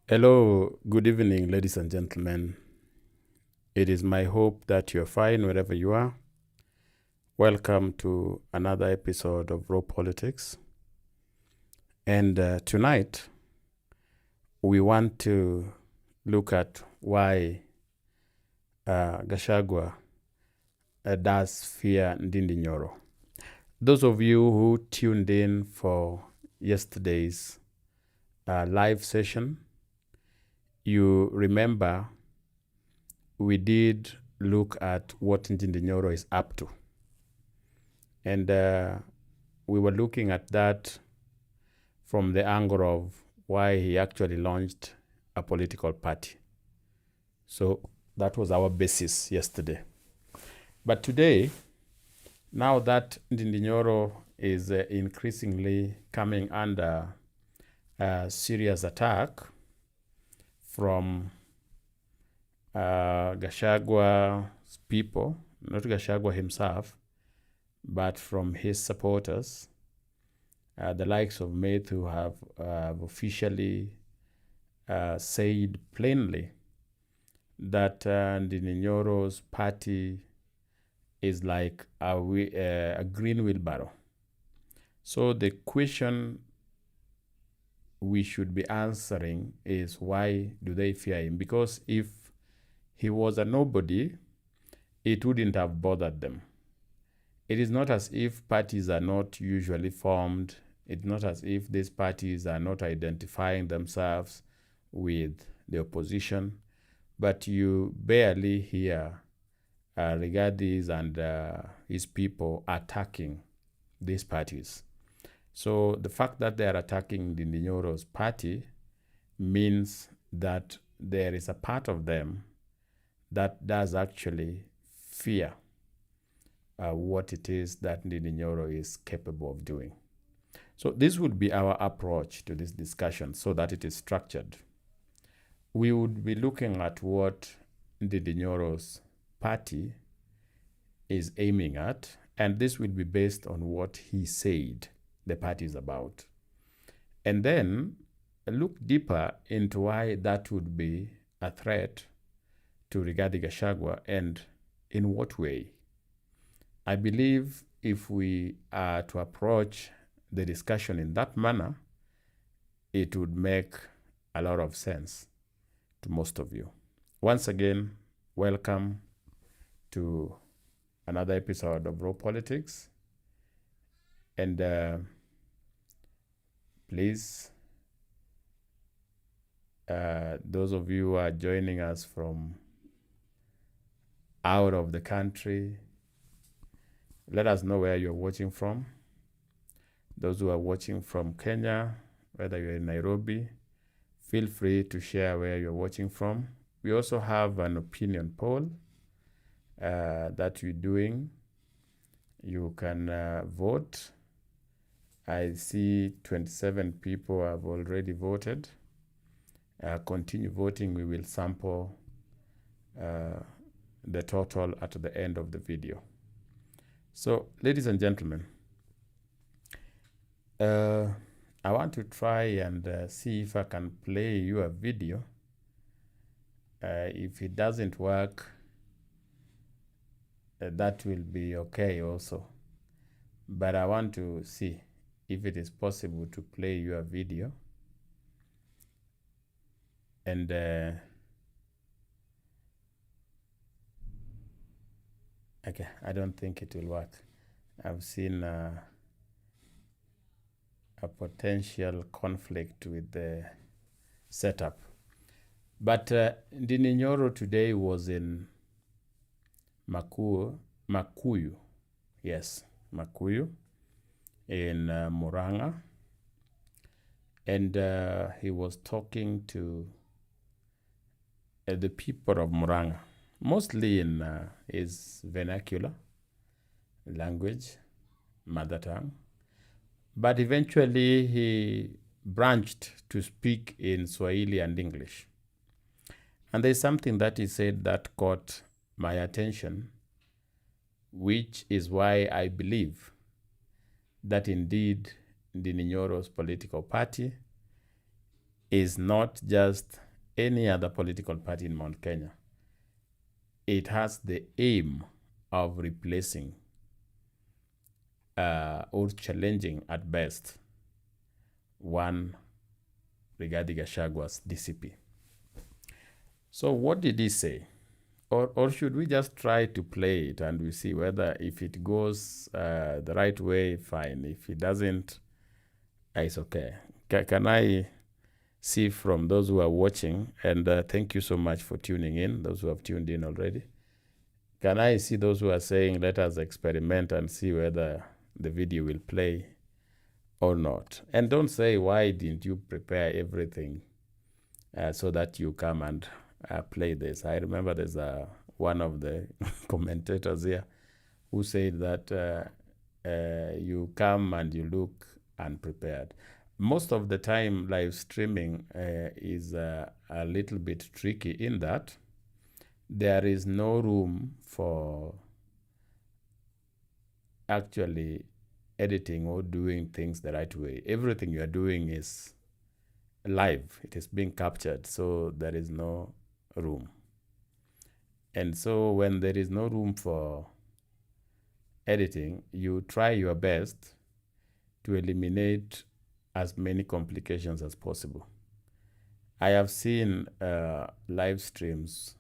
Hello, good evening, ladies and gentlemen. It is my hope that you're fine wherever you are. Welcome to another episode of Raw Politics. And tonight, we want to look at why Gachagua does fear Ndindi Nyoro. Those of you who tuned in for yesterday's live session, you remember we did look at what Ndindi Nyoro is up to. And we were looking at that from the angle of why he actually launched a political party. So that was our basis yesterday. But today, now that Ndindi Nyoro is increasingly coming under a serious attack from Gachagua's people, not Gachagua himself, but from his supporters, the likes of Mate, who have officially said plainly that Ndindi Nyoro's party is like a green wheelbarrow. So the question we should be answering is, why do they fear him? Because if he was a nobody, it wouldn't have bothered them. It is not as if parties are not usually formed. It's not as if these parties are not identifying themselves with the opposition, but you barely hear Rigathi and his people attacking these parties. So the fact that they are attacking Ndindi Nyoro's party means that there is a part of them that does actually fear what it is that Ndindi Nyoro is capable of doing. So this would be our approach to this discussion so that it is structured. We would be looking at what Ndindi Nyoro's party is aiming at, and this will be based on what he said the party is about. And then look deeper into why that would be a threat to Rigathi Gachagua and in what way. I believe if we are to approach the discussion in that manner, it would make a lot of sense to most of you. Once again, welcome to another episode of Raw Politics. And please, those of you who are joining us from out of the country, let us know where you're watching from. Those who are watching from Kenya, whether you're in Nairobi, feel free to share where you're watching from. We also have an opinion poll that we're doing. You can vote. I see 27 people have already voted. Continue voting. We will sample the total at the end of the video. So, ladies and gentlemen, I want to try and see if I can play you a video. If it doesn't work, that will be okay also. But I want to see if it is possible to play you a video. And okay, I don't think it will work. I've seen a potential conflict with the setup. But Ndindi Nyoro today was in Makuyu. Yes, Makuyu in Murang'a. And he was talking to the people of Murang'a, mostly in his vernacular language, mother tongue. But eventually he branched to speak in Swahili and English. And there's something that he said that caught my attention, which is why I believe that indeed Ndindi Nyoro's political party is not just any other political party in Mount Kenya. It has the aim of replacing or challenging at best one Rigathi Gachagua's DCP. So what did he say? Or should we just try to play it and we see whether if it goes the right way, fine. If it doesn't, it's okay. Can I see from those who are watching, and thank you so much for tuning in, those who have tuned in already. Can I see those who are saying, let us experiment and see whether the video will play or not? And don't say, why didn't you prepare everything so that you come and play this? I remember there's one of the commentators here who said that you come and you look unprepared. Most of the time, live streaming is a little bit tricky in that there is no room for actually editing or doing things the right way. Everything you are doing is live. It is being captured, so there is no room. And so when there is no room for editing, you try your best to eliminate as many complications as possible. I have seen live streams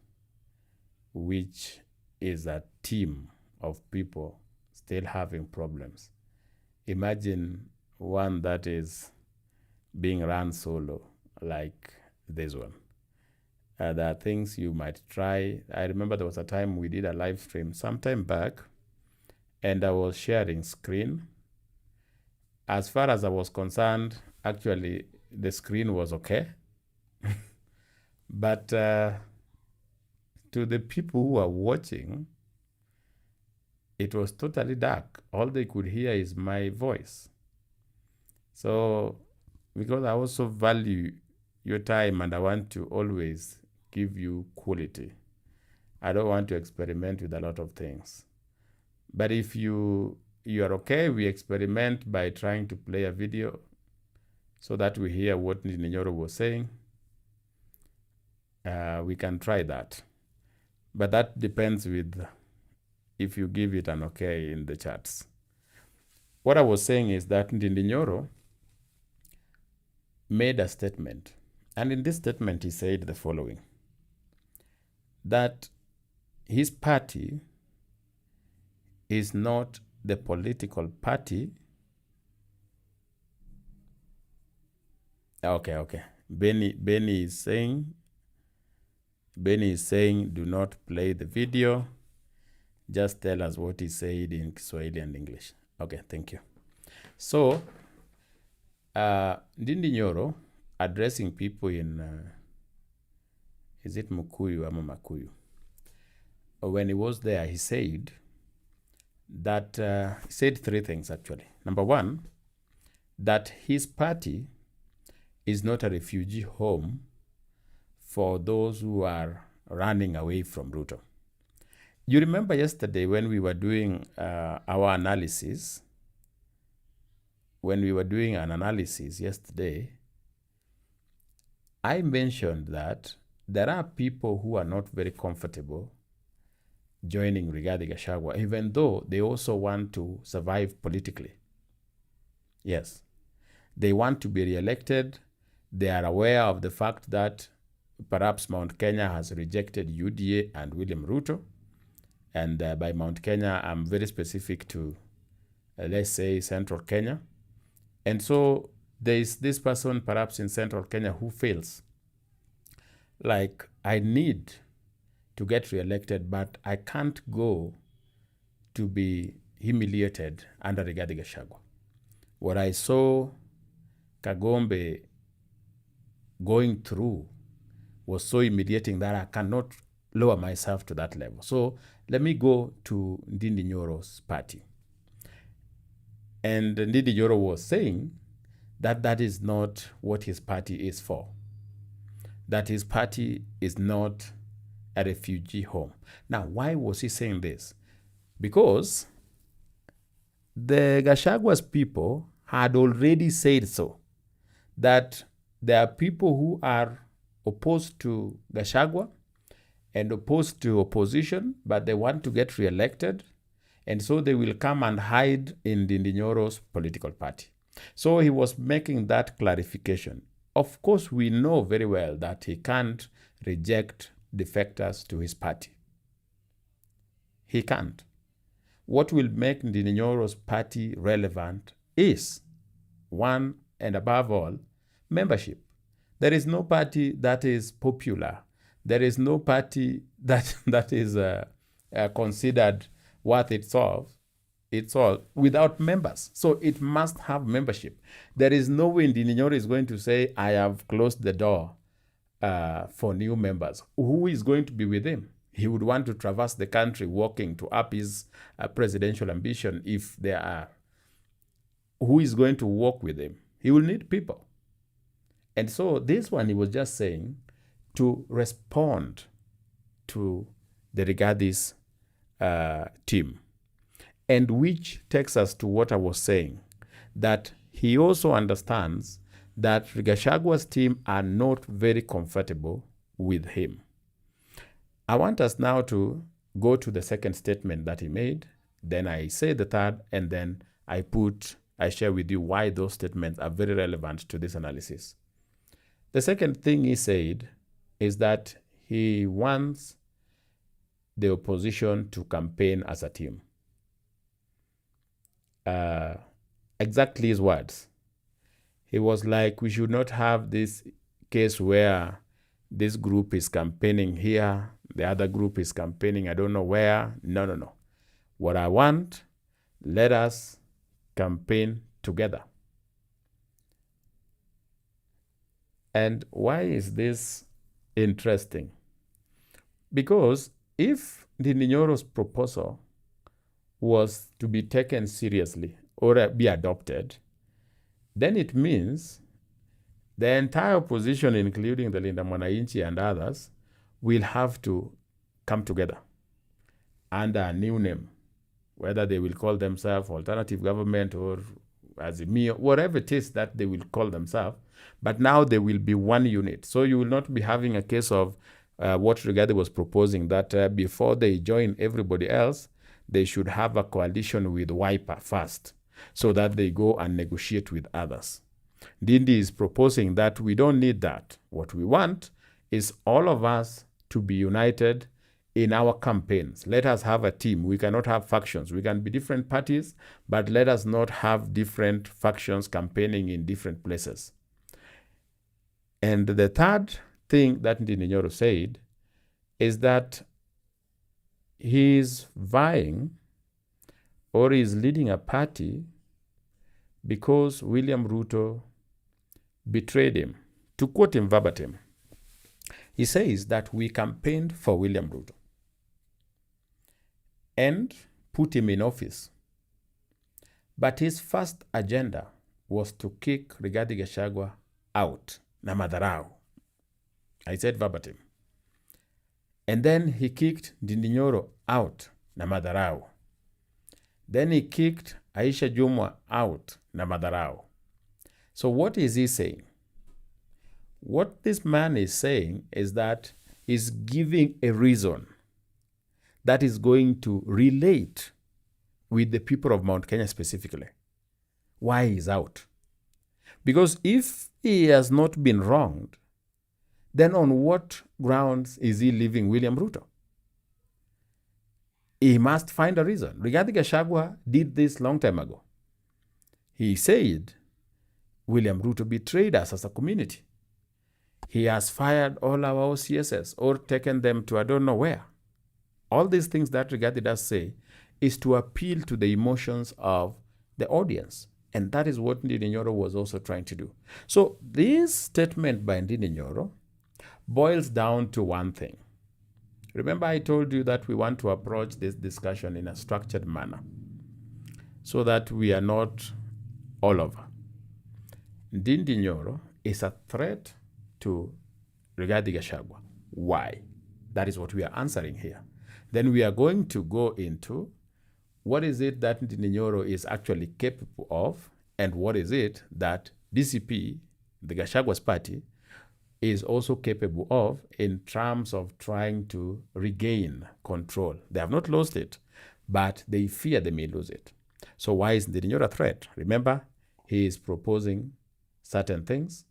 which is a team of people still having problems. Imagine one that is being run solo like this one. There are things you might try. I remember there was a time we did a live stream sometime back, and I was sharing screen. As far as I was concerned, actually, the screen was okay. But to the people who are watching, it was totally dark. All they could hear is my voice. So, because I also value your time and I want to always give you quality, I don't want to experiment with a lot of things. But if you are okay, we experiment by trying to play a video so that we hear what Ndindi Nyoro was saying. We can try that. But that depends with if you give it an okay in the charts. What I was saying is that Ndindi Nyoro made a statement. And in this statement, he said the following, that his party is not the political party. Okay. Benny is saying, do not play the video. Just tell us what he said in Swahili and English. Okay, thank you. So, Ndindi Nyoro addressing people in, is it Mukuyu or Makuyu? When he was there, he said that, he said three things actually. Number one, that his party is not a refugee home for those who are running away from Ruto. You remember yesterday when we were doing our analysis, when we were doing an analysis yesterday, I mentioned that there are people who are not very comfortable joining Rigathi Gachagua, even though they also want to survive politically. Yes, they want to be re-elected. They are aware of the fact that perhaps Mount Kenya has rejected UDA and William Ruto. And by Mount Kenya, I'm very specific to, let's say, Central Kenya. And so there is this person perhaps in Central Kenya who feels like, I need to get re-elected, but I can't go to be humiliated under Rigathi Gachagua. What I saw Kagombe going through was so humiliating that I cannot lower myself to that level. So let me go to Ndindi Nyoro's party. And Ndindi Nyoro was saying that that is not what his party is for. That his party is not a refugee home. Now, why was he saying this? Because the Gachagua's people had already said so, that there are people who are opposed to Gachagua and opposed to opposition, but they want to get re-elected, and so they will come and hide in Ndindi Nyoro's political party. So he was making that clarification. Of course, we know very well that he can't reject defectors to his party. He can't. What will make Ndindi Nyoro's party relevant is, one and above all, membership. There is no party that is popular. There is no party that is considered worth its all without members. So it must have membership. There is no way Ndindi Nyoro is going to say, I have closed the door for new members. Who is going to be with him? He would want to traverse the country walking to up his presidential ambition if there are. Who is going to walk with him? He will need people. And so this one, he was just saying to respond to the Rigathi's team. And which takes us to what I was saying, that he also understands that Gachagua's team are not very comfortable with him. I want us now to go to the second statement that he made, then I say the third, and then I share with you why those statements are very relevant to this analysis. The second thing he said is that he wants the opposition to campaign as a team. Exactly his words. He was like, we should not have this case where this group is campaigning here, the other group is campaigning I don't know where. No. What I want, let us campaign together. And why is this interesting? Because if Ndindi Nyoro's proposal was to be taken seriously or be adopted, then it means the entire opposition, including the Linda Mwananchi and others, will have to come together under a new name, whether they will call themselves alternative government or Azimio, whatever it is that they will call themselves. But now they will be one unit. So you will not be having a case of what Rigathi was proposing, that before they join everybody else, they should have a coalition with Wiper first, so that they go and negotiate with others. Ndindi is proposing that we don't need that. What we want is all of us to be united in our campaigns. Let us have a team. We cannot have factions. We can be different parties, but let us not have different factions campaigning in different places. And the third thing that Ndindi Nyoro said is that he is vying or is leading a party because William Ruto betrayed him. To quote him verbatim, he says that we campaigned for William Ruto and put him in office. But his first agenda was to kick Rigathi Gachagua out, na madharau. I said verbatim. And then he kicked Ndindi Nyoro out, na madharau. Then he kicked Aisha Jumwa out, na madharau. So what is he saying? What this man is saying is that he's giving a reason that is going to relate with the people of Mount Kenya specifically. Why he's out. Because if he has not been wronged, then on what grounds is he leaving William Ruto? He must find a reason. Rigathi Gachagua did this long time ago. He said William Ruto betrayed us as a community. He has fired all our OCSs or taken them to I don't know where. All these things that Rigathi does say is to appeal to the emotions of the audience. And that is what Ndindi Nyoro was also trying to do. So this statement by Ndindi Nyoro boils down to one thing. Remember, I told you that we want to approach this discussion in a structured manner so that we are not all over. Ndindi Nyoro is a threat to Rigathi Gachagua. Why? That is what we are answering here. Then we are going to go into what is it that Ndindi Nyoro is actually capable of, and what is it that DCP the Gachagua's party, is also capable of in terms of trying to regain control. They have not lost it, but they fear they may lose it. So why is Ndindi Nyoro a threat? Remember, he is proposing certain things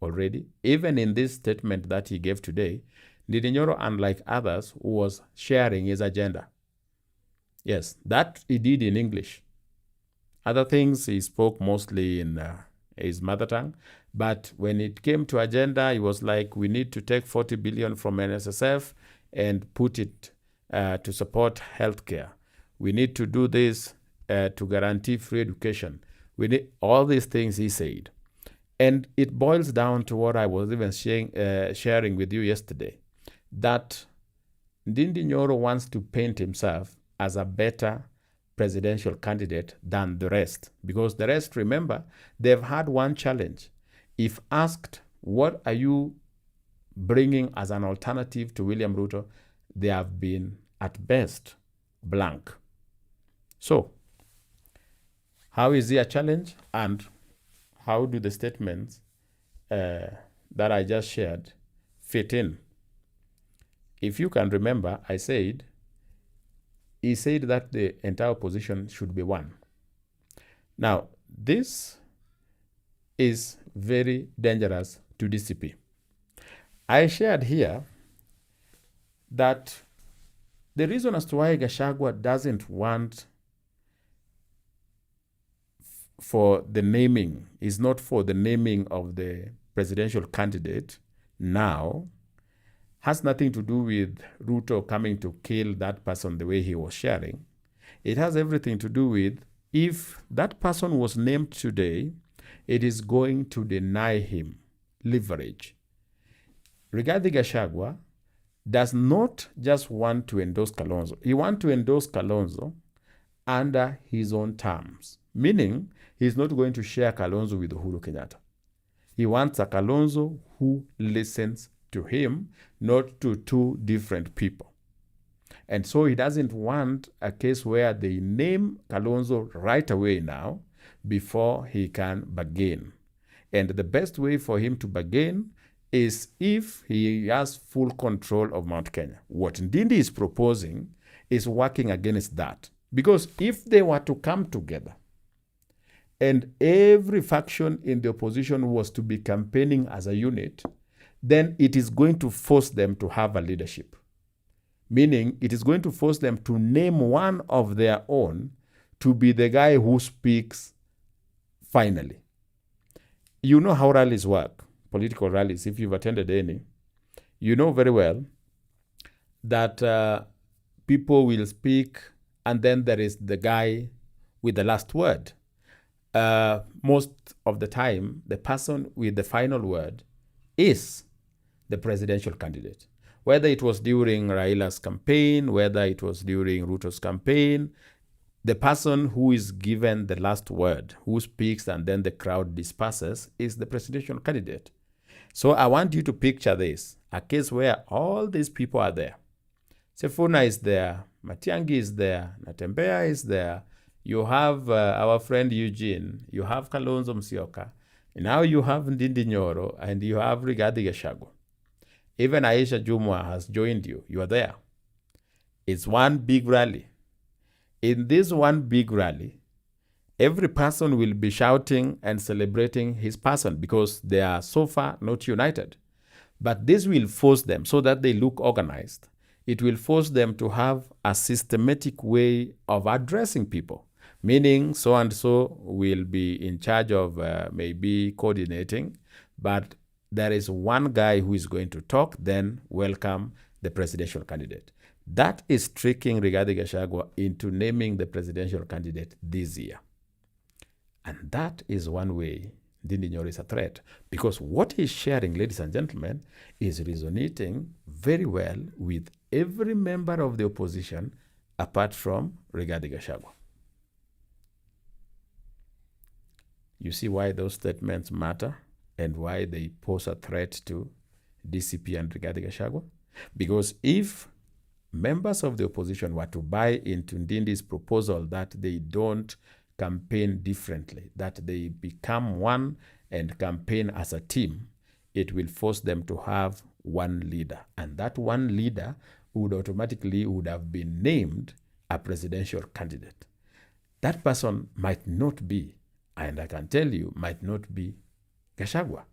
already. Even in this statement that he gave today, Ndindi Nyoro, unlike others, was sharing his agenda. Yes, that he did in English. Other things he spoke mostly in his mother tongue. But when it came to agenda, he was like, we need to take 40 billion from NSSF and put it to support healthcare. We need to do this to guarantee free education. We need all these things, he said. And it boils down to what I was even sharing with you yesterday, that Ndindi Nyoro wants to paint himself as a better presidential candidate than the rest. Because the rest, remember, they've had one challenge. If asked, what are you bringing as an alternative to William Ruto, they have been, at best, blank. So, how is he a challenge? And how do the statements that I just shared fit in? If you can remember, he said that the entire opposition should be one. Now, this is very dangerous to DCP. I shared here that the reason as to why Gachagua doesn't want for the naming, is not for the naming of the presidential candidate now, has nothing to do with Ruto coming to kill that person the way he was sharing. It has everything to do with, if that person was named today, it is going to deny him leverage. Rigathi Gachagua does not just want to endorse Kalonzo. He wants to endorse Kalonzo under his own terms, meaning he's not going to share Kalonzo with Uhuru Kenyatta. He wants a Kalonzo who listens to him, not to two different people. And so he doesn't want a case where they name Kalonzo right away now before he can bargain. And the best way for him to bargain is if he has full control of Mount Kenya. What Ndindi is proposing is working against that. Because if they were to come together and every faction in the opposition was to be campaigning as a unit, then it is going to force them to have a leadership. Meaning, it is going to force them to name one of their own to be the guy who speaks finally. You know how rallies work, political rallies, if you've attended any. You know very well that people will speak and then there is the guy with the last word. Most of the time, the person with the final word is the presidential candidate. Whether it was during Raila's campaign, whether it was during Ruto's campaign, the person who is given the last word, who speaks and then the crowd disperses, is the presidential candidate. So I want you to picture this, a case where all these people are there. Sifuna is there, Matiang'i is there, Natembeya is there, you have our friend Eugene, you have Kalonzo Musyoka, now you have Ndindi Nyoro, and you have Rigathi Gachagua. Even Aisha Jumwa has joined you. You are there. It's one big rally. In this one big rally, every person will be shouting and celebrating his person because they are so far not united. But this will force them so that they look organized. It will force them to have a systematic way of addressing people, meaning so-and-so will be in charge of maybe coordinating, but there is one guy who is going to talk, then welcome the presidential candidate. That is tricking Rigathi Gachagua into naming the presidential candidate this year. And that is one way Ndindi Nyoro is a threat, because what he's sharing, ladies and gentlemen, is resonating very well with every member of the opposition apart from Rigathi Gachagua. You see why those statements matter and why they pose a threat to DCP and Rigathi Gachagua? Because if members of the opposition were to buy into Ndindi's proposal that they don't campaign differently, that they become one and campaign as a team, it will force them to have one leader. And that one leader would automatically would have been named a presidential candidate. That person might not be, and I can tell you, might not be Gachagua.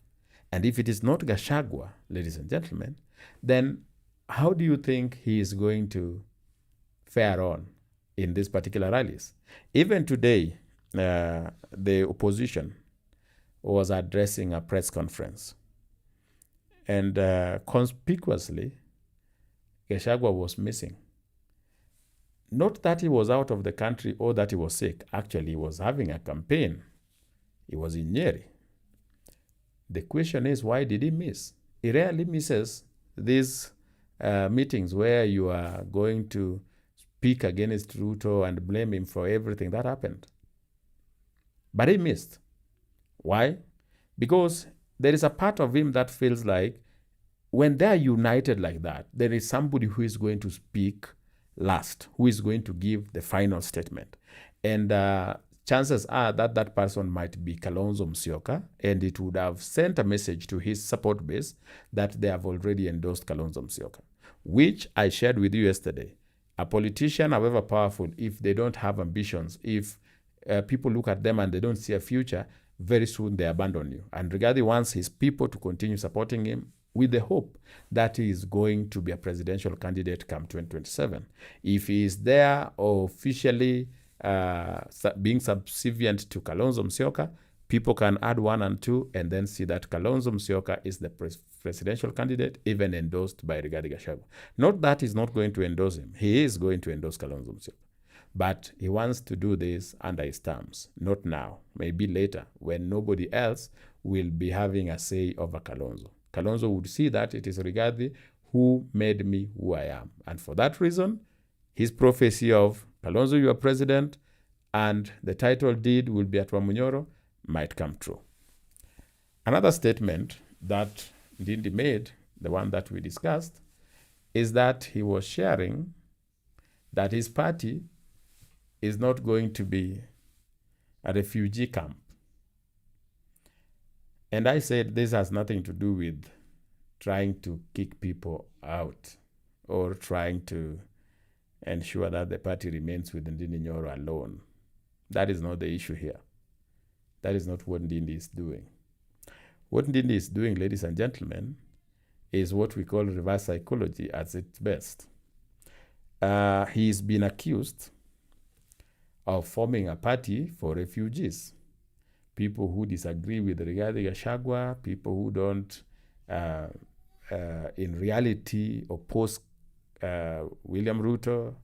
And if it is not Gachagua, ladies and gentlemen, then how do you think he is going to fare on in these particular rallies? Even today, the opposition was addressing a press conference. And conspicuously, Gachagua was missing. Not that he was out of the country or that he was sick. Actually, he was having a campaign. He was in Nyeri. The question is, why did he miss? He rarely misses these meetings where you are going to speak against Ruto and blame him for everything that happened. But he missed. Why? Because there is a part of him that feels like when they're united like that, there is somebody who is going to speak last, who is going to give the final statement. And chances are that that person might be Kalonzo Musyoka, and it would have sent a message to his support base that they have already endorsed Kalonzo Musyoka, which I shared with you yesterday. A politician, however powerful, if they don't have ambitions, if people look at them and they don't see a future, very soon they abandon you. And Rigathi wants his people to continue supporting him with the hope that he is going to be a presidential candidate come 2027. If he is there officially being subservient to Kalonzo Musyoka, people can add 1 and 2 and then see that Kalonzo Musyoka is the presidential candidate, even endorsed by Rigathi Gachagua. Not that he's not going to endorse him. He is going to endorse Kalonzo Musyoka. But he wants to do this under his terms, not now, maybe later, when nobody else will be having a say over Kalonzo. Kalonzo would see that it is Rigathi who made me who I am. And for that reason, his prophecy of Kalonzo, you are president, and the title deed will be at Nyoro might come true. Another statement that Ndindi made, the one that we discussed, is that he was sharing that his party is not going to be a refugee camp. And I said this has nothing to do with trying to kick people out or trying to ensure that the party remains with Ndindi Nyoro alone. That is not the issue here. That is not what Ndindi is doing. What Ndindi is doing, ladies and gentlemen, is what we call reverse psychology at its best. He's been accused of forming a party for refugees. People who disagree with Rigathi Gachagua, people who don't, in reality, oppose William Ruto,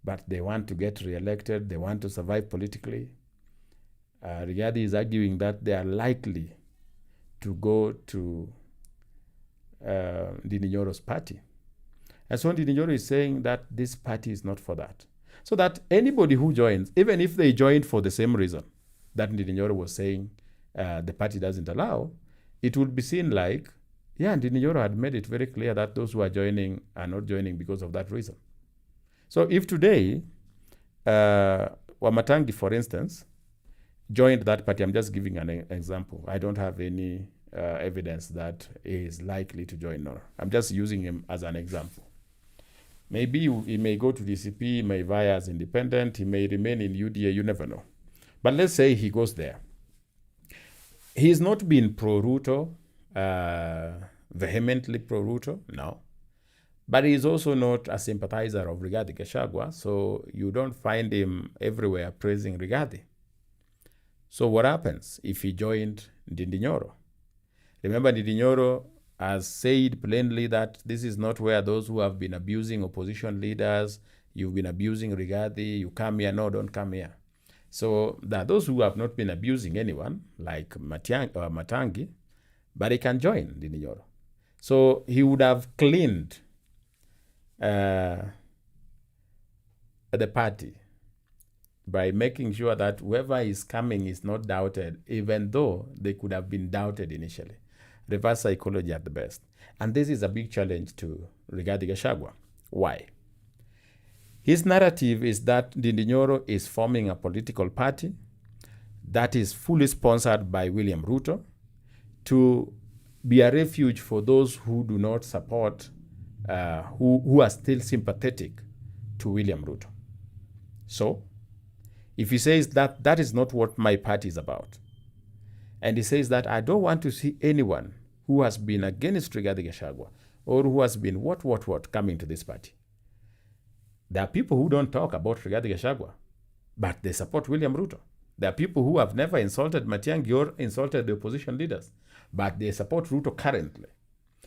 but they want to get re-elected, they want to survive politically. Rigathi is arguing that they are likely to go to Ndindi Nyoro's party. And so Ndindi Nyoro is saying that this party is not for that. So that anybody who joins, even if they joined for the same reason that Ndindi Nyoro was saying the party doesn't allow, it would be seen like, yeah, Ndindi Nyoro had made it very clear that those who are joining are not joining because of that reason. So if today, Wamatangi, for instance, joined that party, I'm just giving an example. I don't have any evidence that he is likely to join Nyoro. I'm just using him as an example. Maybe he may go to DCP, he may vie as independent, he may remain in UDA, you never know. But let's say he goes there. He's not been pro-Ruto, vehemently pro-Ruto, no. But he's also not a sympathizer of Rigathi Gachagua, so you don't find him everywhere praising Rigathi. So what happens if he joined Ndindi Nyoro? Remember, Ndindi Nyoro has said plainly that this is not where those who have been abusing opposition leaders, you've been abusing Rigathi, you come here, no, don't come here. So there are those who have not been abusing anyone, like Matangi, but he can join Ndindi Nyoro. So he would have cleaned the party by making sure that whoever is coming is not doubted, even though they could have been doubted initially. Reverse psychology at the best. And this is a big challenge to Rigathi Gachagua. Why? His narrative is that Ndindi Nyoro is forming a political party that is fully sponsored by William Ruto to be a refuge for those who do not support, who are still sympathetic to William Ruto. So, if he says that that is not what my party is about, and he says that I don't want to see anyone who has been against Rigathi Gachagua or who has been what coming to this party. There are people who don't talk about Rigathi Gachagua, but they support William Ruto. There are people who have never insulted Matiang'i or insulted the opposition leaders, but they support Ruto currently.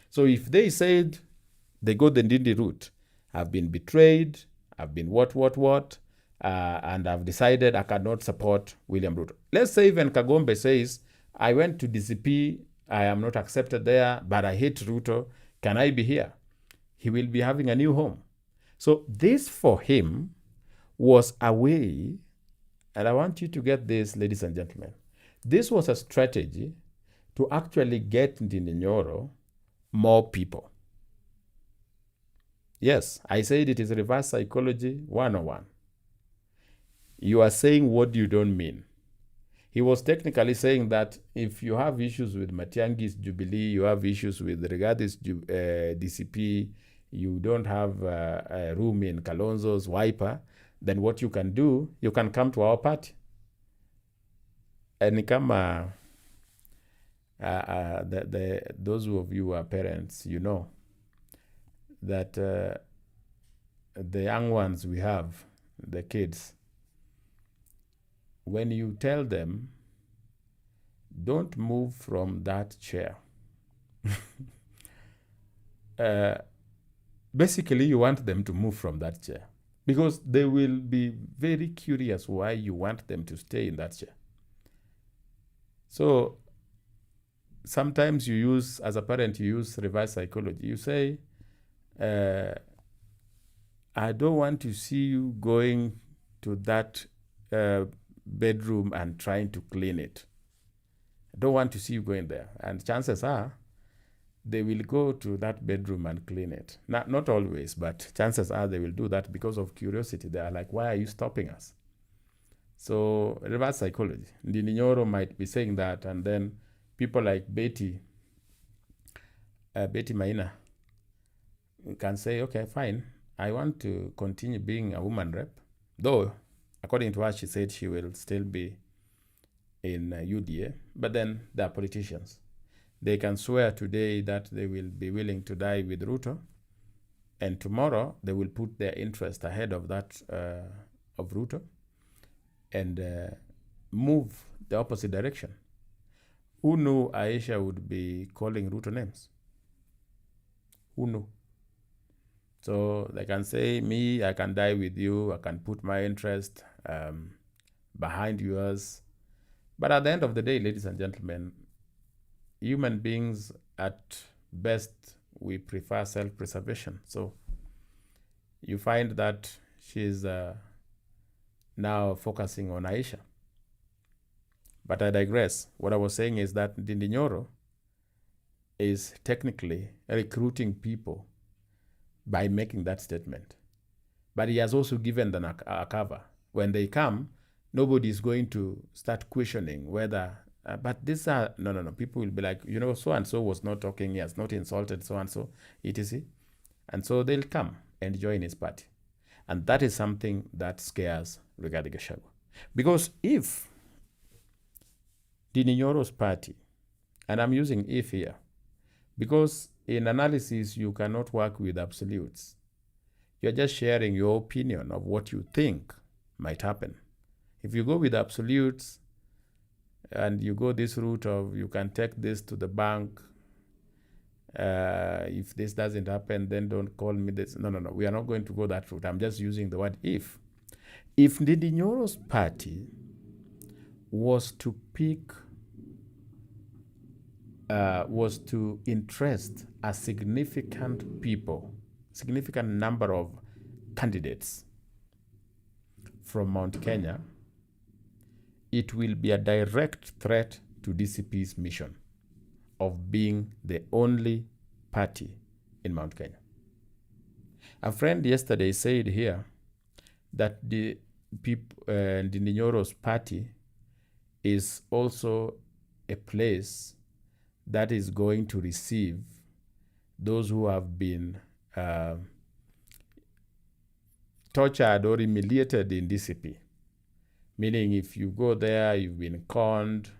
So if they said they go the Ndindi route, I've been betrayed, I've been and I've decided I cannot support William Ruto. Let's say even Kagombe says, I went to DCP, I am not accepted there, but I hate Ruto. Can I be here? He will be having a new home. So this for him was a way, and I want you to get this, ladies and gentlemen. This was a strategy to actually get Ndindi Nyoro more people. Yes, I said it is reverse psychology 101. You are saying what you don't mean. He was technically saying that if you have issues with Matiang'i's Jubilee, you have issues with Rigathi's DCP, you don't have room in Kalonzo's Wiper, then what you can do, you can come to our party. And kama those of you who are parents, you know that the young ones we have, the kids, when you tell them, don't move from that chair, basically you want them to move from that chair because they will be very curious why you want them to stay in that chair. So sometimes you use, as a parent, you use reverse psychology. You say, I don't want to see you going to that bedroom and trying to clean it. I don't want to see you going there. And chances are they will go to that bedroom and clean it. Not always, but chances are they will do that because of curiosity. They are like, why are you stopping us? So reverse psychology. Ndindi Nyoro might be saying that, and then people like Betty Maina can say, okay, fine, I want to continue being a woman rep, though according to her, she said she will still be in UDA, but then they are politicians. They can swear today that they will be willing to die with Ruto, and tomorrow they will put their interest ahead of that of Ruto and move the opposite direction. Who knew Aisha would be calling Ruto names? Who knew? So they can say, me, I can die with you, I can put my interest behind yours. But at the end of the day, ladies and gentlemen, human beings, at best, we prefer self-preservation. So you find that she's now focusing on Aisha. But I digress. What I was saying is that Ndindi Nyoro is technically recruiting people by making that statement. But he has also given them a cover. When they come, nobody is going to start questioning whether, but these are, no. People will be like, so-and-so was not talking, he has not insulted so-and-so, etc. And so they'll come and join his party. And that is something that scares Rigathi Gachagua. Because if Ndindi Nyoro's party, and I'm using if here, because in analysis, you cannot work with absolutes. You're just sharing your opinion of what you think might happen. If you go with absolutes and you go this route of you can take this to the bank, if this doesn't happen, then don't call me this. No. We are not going to go that route. I'm just using the word if. If Ndindi Nyoro's party was to pick was to interest a significant number of candidates from Mount Kenya, it will be a direct threat to DCP's mission of being the only party in Mount Kenya. A friend yesterday said here that the Ndindi Nyoro's party is also a place that is going to receive those who have been tortured or humiliated in DCP. Meaning, if you go there, you've been conned,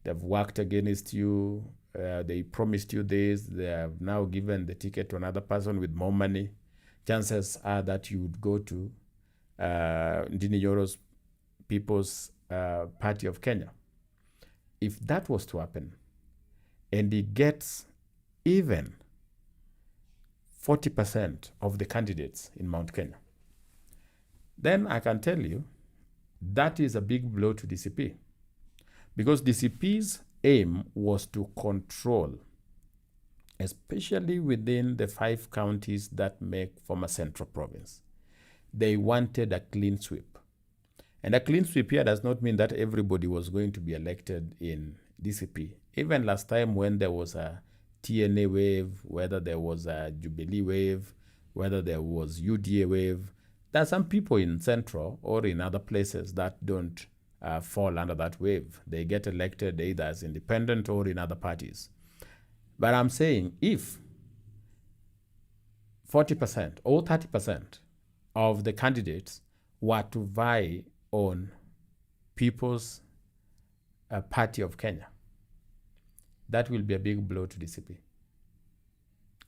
they've worked against you, they promised you this, they have now given the ticket to another person with more money. Chances are that you would go to Ndindi Nyoro's People's Party of Kenya. If that was to happen, and he gets even 40% of the candidates in Mount Kenya, then I can tell you that is a big blow to DCP. Because DCP's aim was to control, especially within the 5 counties that make former Central Province. They wanted a clean sweep. And a clean sweep here does not mean that everybody was going to be elected in DCP. Even last time when there was a TNA wave, whether there was a Jubilee wave, whether there was UDA wave, there are some people in Central or in other places that don't fall under that wave. They get elected either as independent or in other parties. But I'm saying if 40% or 30% of the candidates were to vie on People's Party of Kenya, that will be a big blow to DCP.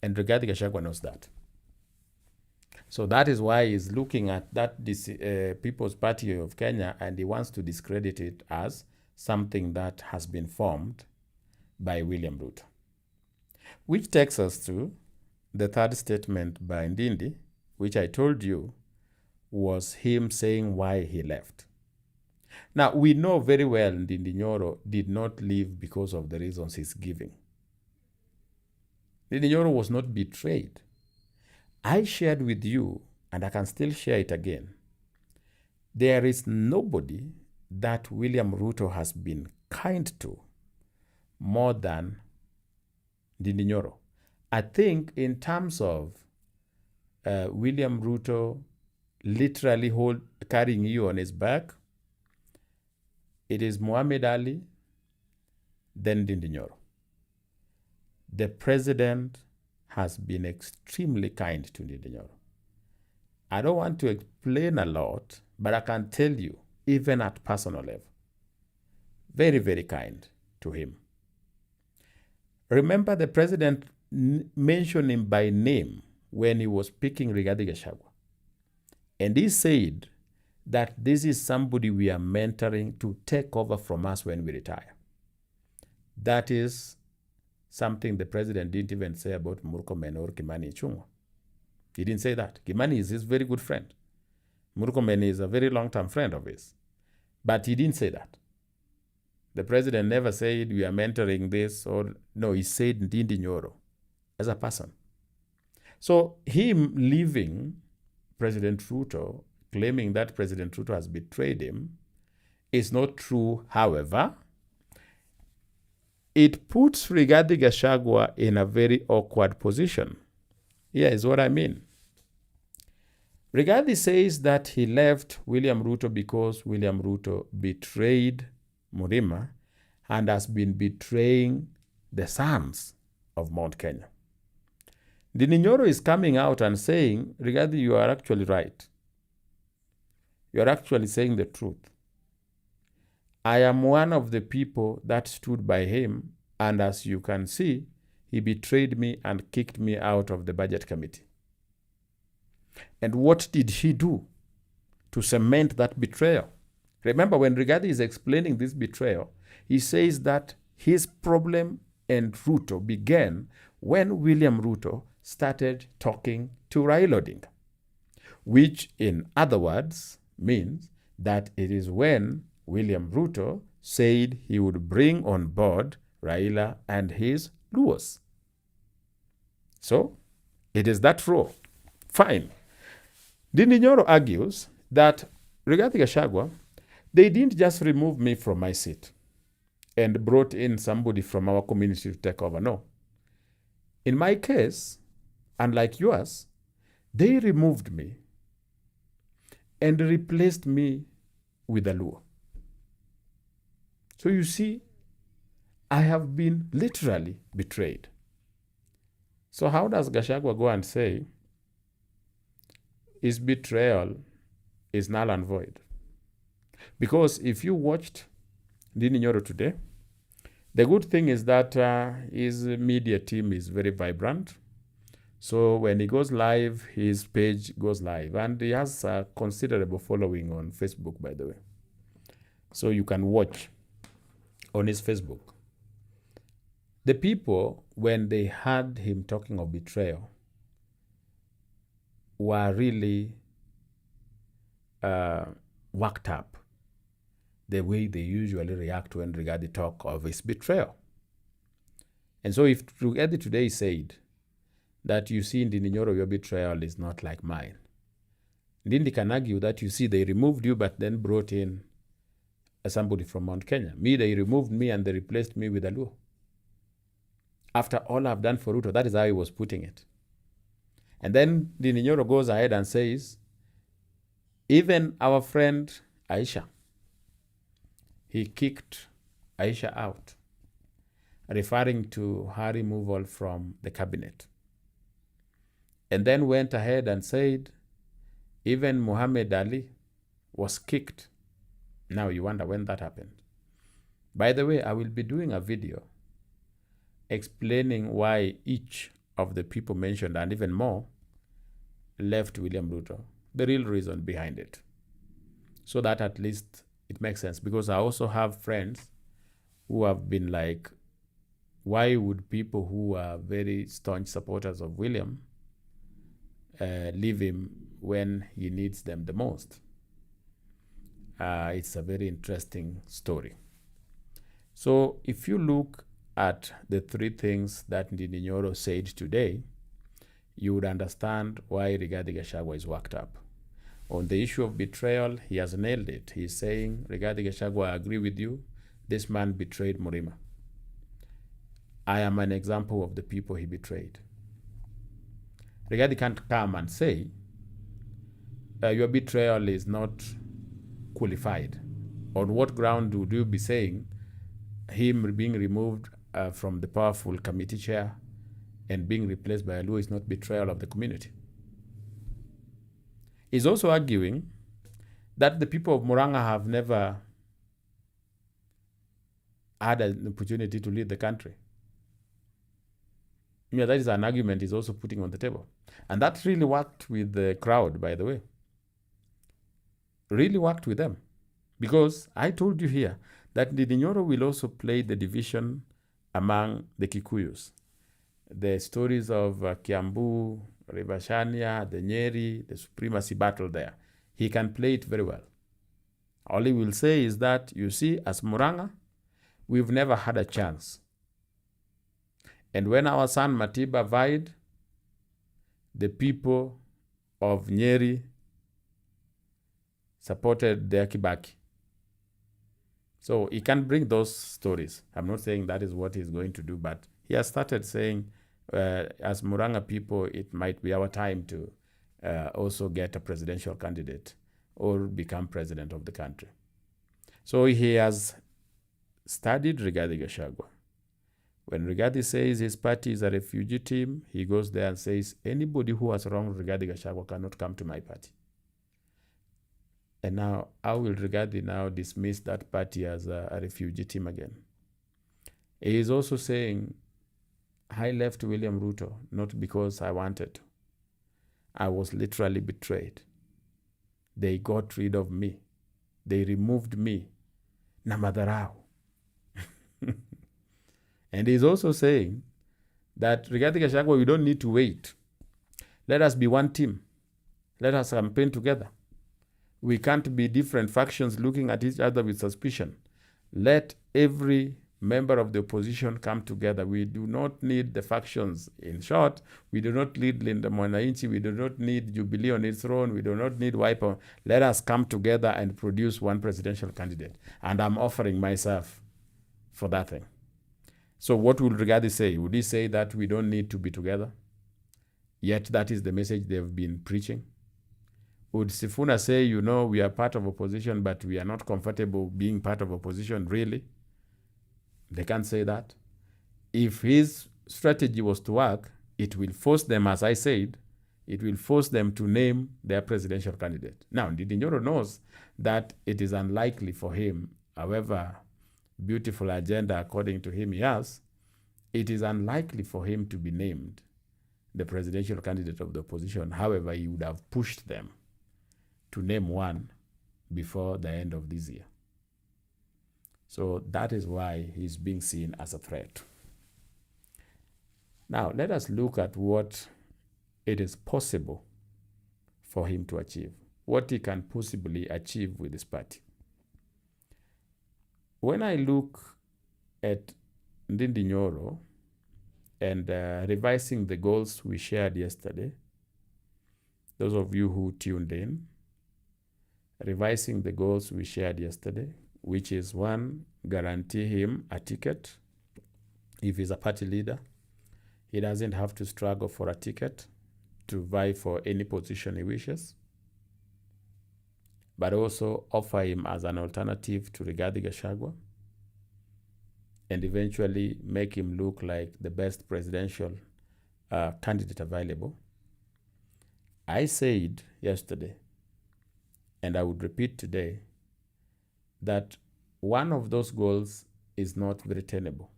And Rigathi Gachagua knows that. So that is why he's looking at that People's Party of Kenya, and he wants to discredit it as something that has been formed by William Ruto. Which takes us to the third statement by Ndindi, which I told you was him saying why he left. Now, we know very well Ndindi Nyoro did not leave because of the reasons he's giving. Ndindi Nyoro was not betrayed. I shared with you, and I can still share it again, there is nobody that William Ruto has been kind to more than Ndindi Nyoro. I think in terms of William Ruto literally carrying you on his back, it is Muhammad Ali, then Ndindi Nyoro. The president has been extremely kind to Ndindi Nyoro. I don't want to explain a lot, but I can tell you, even at personal level, very, very kind to him. Remember, the president mentioned him by name when he was picking Rigathi Gachagua. And he said that this is somebody we are mentoring to take over from us when we retire. That is something the president didn't even say about Murkomen or Kimani Ichung'wa. He didn't say that. Kimani is his very good friend. Murkomen is a very long-term friend of his. But he didn't say that. The president never said we are mentoring this, or no, he said Ndindi Nyoro as a person. So him leaving President Ruto, claiming that President Ruto has betrayed him, is not true. However, it puts Rigathi Gachagua in a very awkward position. Here is what I mean. Rigathi says that he left William Ruto because William Ruto betrayed Murima and has been betraying the sons of Mount Kenya. Ndindi Nyoro is coming out and saying, Rigathi, you are actually right. You are actually saying the truth. I am one of the people that stood by him, and as you can see, he betrayed me and kicked me out of the budget committee. And what did he do to cement that betrayal? Remember, when Rigathi is explaining this betrayal, he says that his problem and Ruto began when William Ruto started talking to Raila Odinga, which in other words means that it is when William Ruto said he would bring on board Raila and his Luos. So, it is that role. Fine. Ndindi Nyoro argues that Rigathi Gachagua, they didn't just remove me from my seat and brought in somebody from our community to take over. No. In my case, unlike yours, they removed me and replaced me with a Luo. So you see, I have been literally betrayed. So how does Gachagua go and say his betrayal is null and void? Because if you watched Ndindi Nyoro today, the good thing is that his media team is very vibrant. So when he goes live, his page goes live. And he has a considerable following on Facebook, by the way. So you can watch on his Facebook. The people, when they heard him talking of betrayal, were really worked up the way they usually react when Rigathi talk of his betrayal. And so if Rigathi today said that, you see, Ndindi Nyoro, your betrayal is not like mine, Ndindi can argue that, you see, they removed you but then brought in somebody from Mount Kenya. Me, they removed me and they replaced me with a Luo. After all I've done for Ruto, that is how he was putting it. And then Ndindi Nyoro goes ahead and says, even our friend Aisha, he kicked Aisha out, referring to her removal from the cabinet. And then went ahead and said, even Muhammad Ali was kicked. Now you wonder when that happened. By the way, I will be doing a video explaining why each of the people mentioned, and even more, left William Ruto, the real reason behind it, so that at least it makes sense. Because I also have friends who have been like, why would people who are very staunch supporters of William leave him when he needs them the most? It's a very interesting story. So if you look at the three things that Ndindi Nyoro said today, you would understand why Rigathi Gachagua is worked up. On the issue of betrayal, he has nailed it. He's saying, Rigathi Gachagua, I agree with you. This man betrayed Murima. I am an example of the people he betrayed. Rigathi can't come and say, your betrayal is not qualified. On what ground would you be saying him being removed from the powerful committee chair and being replaced by a Luo is not betrayal of the community? He's also arguing that the people of Murang'a have never had an opportunity to lead the country. Yeah, that is an argument he's also putting on the table. And that really worked with the crowd, by the way. Really worked with them. Because I told you here that Ndindi Nyoro will also play the division among the Kikuyus. The stories of Kiambu, Rivashania, the Nyeri, the supremacy battle there. He can play it very well. All he will say is that, you see, as Murang'a, we've never had a chance. And when our son Matiba vied, the people of Nyeri supported the Kibaki. So he can bring those stories. I'm not saying that is what he's going to do, but he has started saying, as Murang'a people, it might be our time to also get a presidential candidate or become president of the country. So he has studied Rigathi Gachagua. When Rigathi says his party is a refugee team, he goes there and says, anybody who has wronged Rigathi Gachagua cannot come to my party. And now, how will Rigathi now dismiss that party as a refugee team again? He is also saying, I left William Ruto not because I wanted to. I was literally betrayed. They got rid of me. They removed me. Na madharau. And he's also saying that Rigathi Gachagua, we don't need to wait. Let us be one team. Let us campaign together. We can't be different factions looking at each other with suspicion. Let every member of the opposition come together. We do not need the factions. In short, we do not need Linda Mwananchi. We do not need Jubilee on its own. We do not need Wiper. Let us come together and produce one presidential candidate. And I'm offering myself for that thing. So what will Rigathi say? Would he say that we don't need to be together? Yet that is the message they've been preaching. Would Sifuna say, we are part of opposition, but we are not comfortable being part of opposition, really? They can't say that. If his strategy was to work, it will force them, as I said, it will force them to name their presidential candidate. Now, Ndindi Nyoro knows that it is unlikely for him, however beautiful agenda according to him he has, it is unlikely for him to be named the presidential candidate of the opposition. However, he would have pushed them to name one before the end of this year. So that is why he's being seen as a threat. Now, let us look at what it is possible for him to achieve, what he can possibly achieve with his party. When I look at Ndindi Nyoro and revising the goals we shared yesterday, those of you who tuned in, revising the goals we shared yesterday, which is one, guarantee him a ticket. If he's a party leader, he doesn't have to struggle for a ticket to vie for any position he wishes, but also offer him as an alternative to Rigathi Gachagua and eventually make him look like the best presidential candidate available. I said yesterday, and I would repeat today, that one of those goals is not very tenable,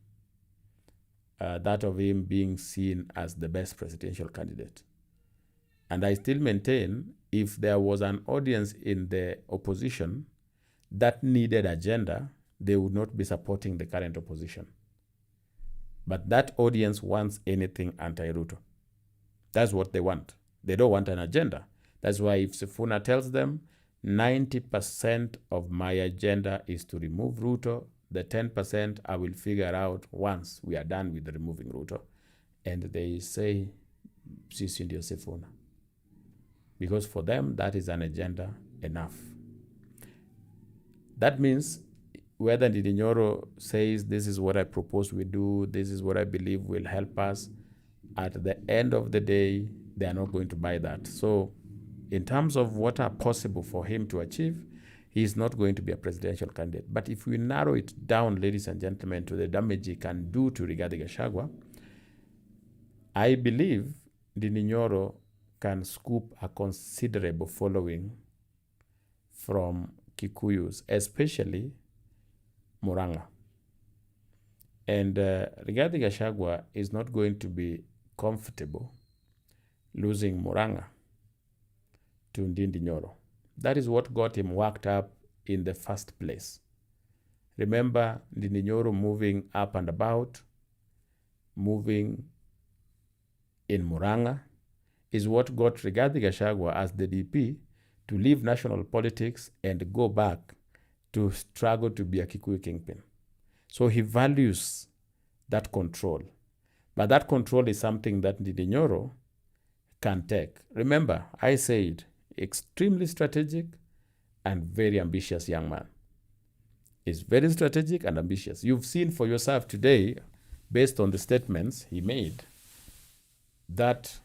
that of him being seen as the best presidential candidate. And I still maintain, if there was an audience in the opposition that needed agenda, they would not be supporting the current opposition. But that audience wants anything anti-Ruto. That's what they want. They don't want an agenda. That's why if Sifuna tells them 90% of my agenda is to remove Ruto, the 10% I will figure out once we are done with removing Ruto. And they say, sisi ndio Sifuna. Because for them, that is an agenda enough. That means whether Ndindi Nyoro says, this is what I propose we do, this is what I believe will help us, at the end of the day, they are not going to buy that. So in terms of what are possible for him to achieve, he is not going to be a presidential candidate. But if we narrow it down, ladies and gentlemen, to the damage he can do to Rigathi Gachagua, I believe Ndindi Nyoro can scoop a considerable following from Kikuyus, especially Murang'a. And Rigathi Gachagua is not going to be comfortable losing Murang'a to Ndindi Nyoro. That is what got him worked up in the first place. Remember, Ndindi Nyoro moving up and about, moving in Murang'a, is what got Rigathi Gachagua as the DP to leave national politics and go back to struggle to be a Kikuyu kingpin. So he values that control. But that control is something that Ndindi Nyoro can take. Remember, I said, extremely strategic and very ambitious young man. He's very strategic and ambitious. You've seen for yourself today, based on the statements he made, that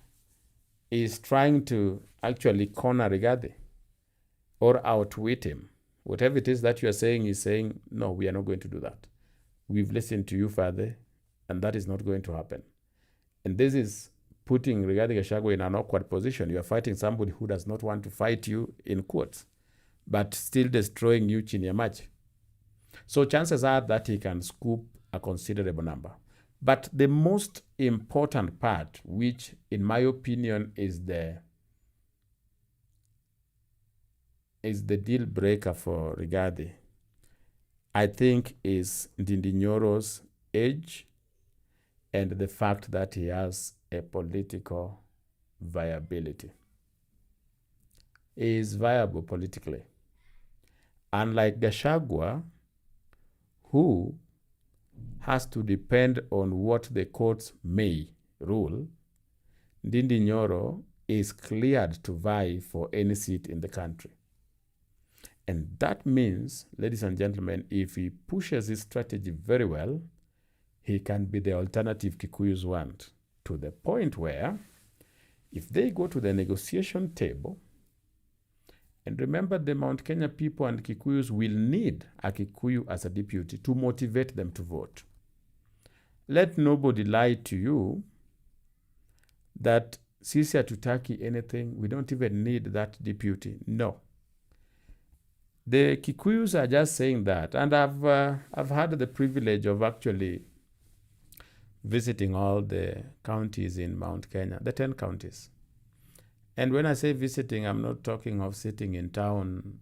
is trying to actually corner Rigathi or outwit him. Whatever it is that you are saying, he's saying, no, we are not going to do that. We've listened to you, Father, and that is not going to happen. And this is putting Rigathi Gachagua in an awkward position. You are fighting somebody who does not want to fight you, in quotes, but still destroying you chini ya maji. So chances are that he can scoop a considerable number. But the most important part, which in my opinion is the deal breaker for Rigathi, I think is Ndindi Nyoro's age and the fact that he has a political viability. He is viable politically. Unlike Gachagua, who has to depend on what the courts may rule, Ndindi Nyoro is cleared to vie for any seat in the country. And that means, ladies and gentlemen, if he pushes his strategy very well, he can be the alternative Kikuyus want, to the point where if they go to the negotiation table, and remember the Mount Kenya people and Kikuyus will need a Kikuyu as a deputy to motivate them to vote. let nobody lie to you that sisi hatutaki anything, we don't even need that deputy. No. The Kikuyus are just saying that, and I've had the privilege of actually visiting all the counties in Mount Kenya, the 10 counties. And when I say visiting, I'm not talking of sitting in town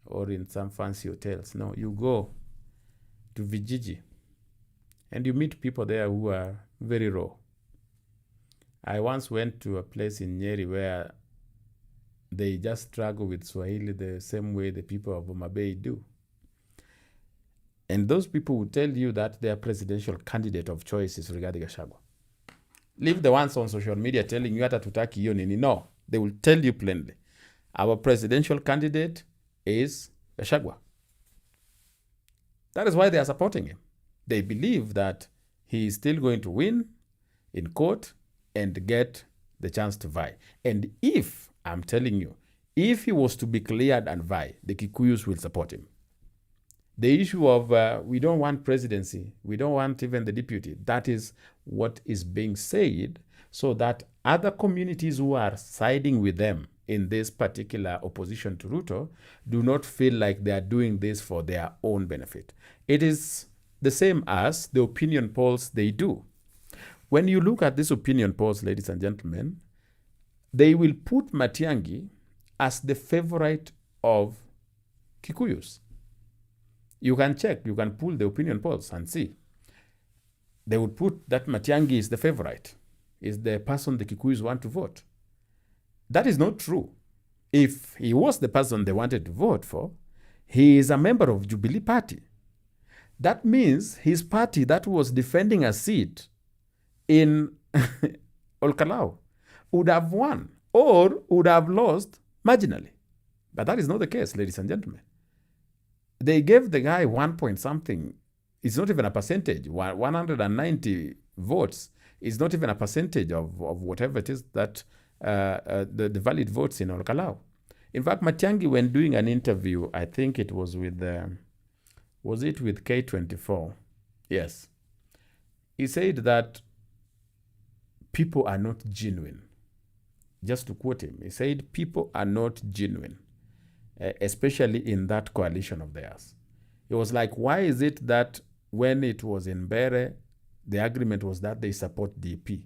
or in some fancy hotels. No, you go to Vijiji and you meet people there who are very raw. I once went to a place in Nyeri where they just struggle with Swahili the same way the people of Homa Bay do. And those people will tell you that their presidential candidate of choice is Rigathi Gachagua. Leave the ones on social media telling you hata tutaki hiyo nini. No, they will tell you plainly, our presidential candidate is Gachagua. That is why they are supporting him. They believe that he is still going to win in court and get the chance to vie. And if, I'm telling you, if he was to be cleared and vie, the Kikuyus will support him. The issue of we don't want presidency, we don't want even the deputy, that is what is being said so that other communities who are siding with them in this particular opposition to Ruto do not feel like they are doing this for their own benefit. It is the same as the opinion polls they do. When you look at these opinion polls, ladies and gentlemen, they will put Matiang'i as the favorite of Kikuyus. You can check, you can pull the opinion polls and see. They would put that Matiang'i is the favorite, is the person the Kikuyus want to vote. That is not true. If he was the person they wanted to vote for, he is a member of Jubilee Party. That means his party that was defending a seat in Olkalau would have won or would have lost marginally. But that is not the case, ladies and gentlemen. They gave the guy 1 point something. It's not even a percentage. 190 votes is not even a percentage of whatever it is that the valid votes in Olkalau. In fact, Matiang'i, when doing an interview, I think it was with, was it with K24? Yes. He said that people are not genuine. Just to quote him, he said people are not genuine, especially in that coalition of theirs. It was like, why is it that when it was in Bere, the agreement was that they support DP?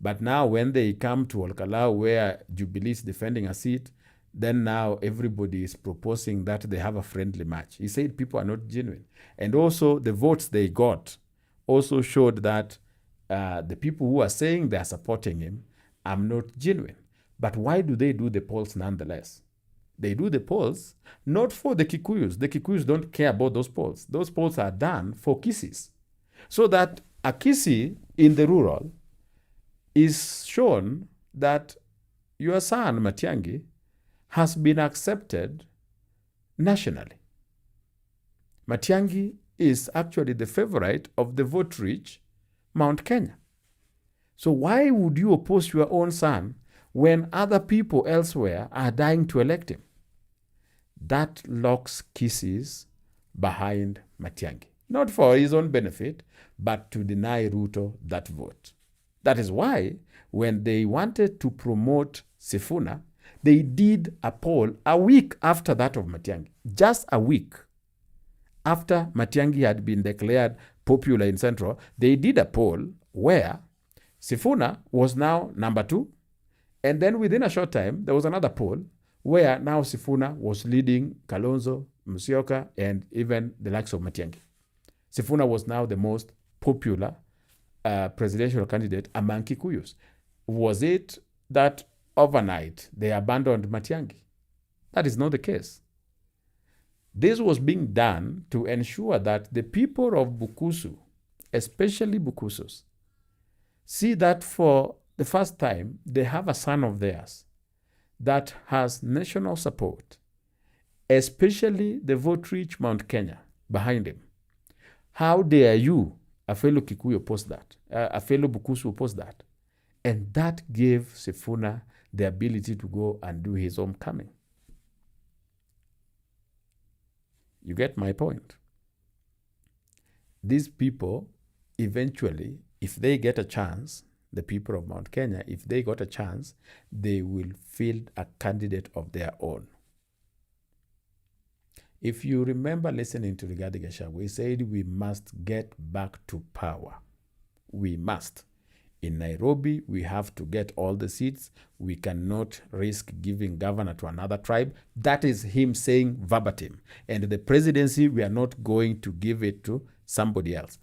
But now when they come to Olkalau, where Jubilee is defending a seat, then now everybody is proposing that they have a friendly match. He said people are not genuine. And also the votes they got also showed that the people who are saying they are supporting him are not genuine. But why do they do the polls nonetheless? They do the polls not for the Kikuyus. The Kikuyus don't care about those polls. Those polls are done for Kisis. So that a Kisi in the rural is shown that your son, Matiang'i, has been accepted nationally. Matiang'i is actually the favorite of the vote-rich Mount Kenya. So why would you oppose your own son when other people elsewhere are dying to elect him? That locks Kisis behind Matiang'i. Not for his own benefit, but to deny Ruto that vote. That is why when they wanted to promote Sifuna, they did a poll a week after that of Matiang'i. Just a week after Matiang'i had been declared popular in Central, they did a poll where Sifuna was now number 2. And then within a short time, there was another poll where now Sifuna was leading Kalonzo, Musyoka, and even the likes of Matiang'i. Sifuna was now the most popular presidential candidate among Kikuyus. Was it that overnight they abandoned Matiang'i? That is not the case. This was being done to ensure that the people of Bukusu, especially Bukusus, see that for the first time they have a son of theirs that has national support, especially the vote-rich Mount Kenya behind him. How dare you, a fellow Kikuyu, oppose that? A fellow Bukusu oppose that? And that gave Sifuna the ability to go and do his homecoming. You get my point? These people eventually, if they get a chance, the people of Mount Kenya, if they got a chance, they will field a candidate of their own. If you remember listening to Rigathi Gachagua, he said we must get back to power. We must. In Nairobi, we have to get all the seats. We cannot risk giving governor to another tribe. That is him saying verbatim. And the presidency, we are not going to give it to somebody else.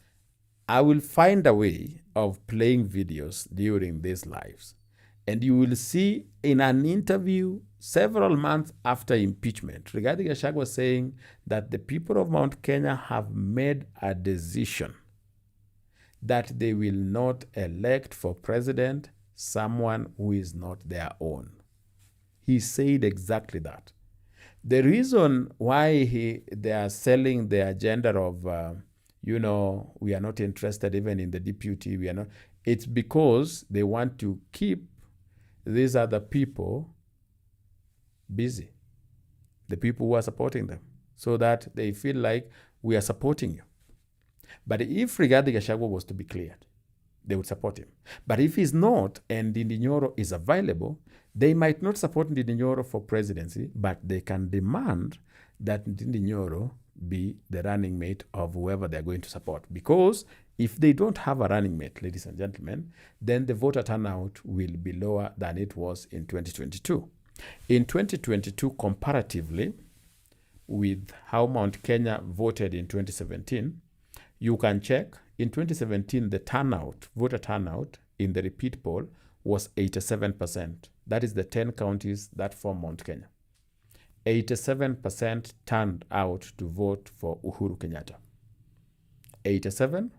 I will find a way of playing videos during these lives. And you will see in an interview several months after impeachment, Rigathi Gachagua saying that the people of Mount Kenya have made a decision that they will not elect for president someone who is not their own. He said exactly that. The reason why they are selling the agenda of, we are not interested even in the deputy, it's because they want to keep these other people busy, the people who are supporting them, so that they feel like we are supporting you. But if Rigathi Gachagua was to be cleared, they would support him. But if he's not, and Ndindi Nyoro is available, they might not support Ndindi Nyoro for presidency, but they can demand that Ndindi Nyoro be the running mate of whoever they're going to support. Because if they don't have a running mate, ladies and gentlemen, then the voter turnout will be lower than it was in 2022. In 2022, comparatively with how Mount Kenya voted in 2017, you can check. In 2017, the voter turnout in the repeat poll was 87%. That is the 10 counties that form Mount Kenya. 87% turned out to vote for Uhuru Kenyatta. 87%.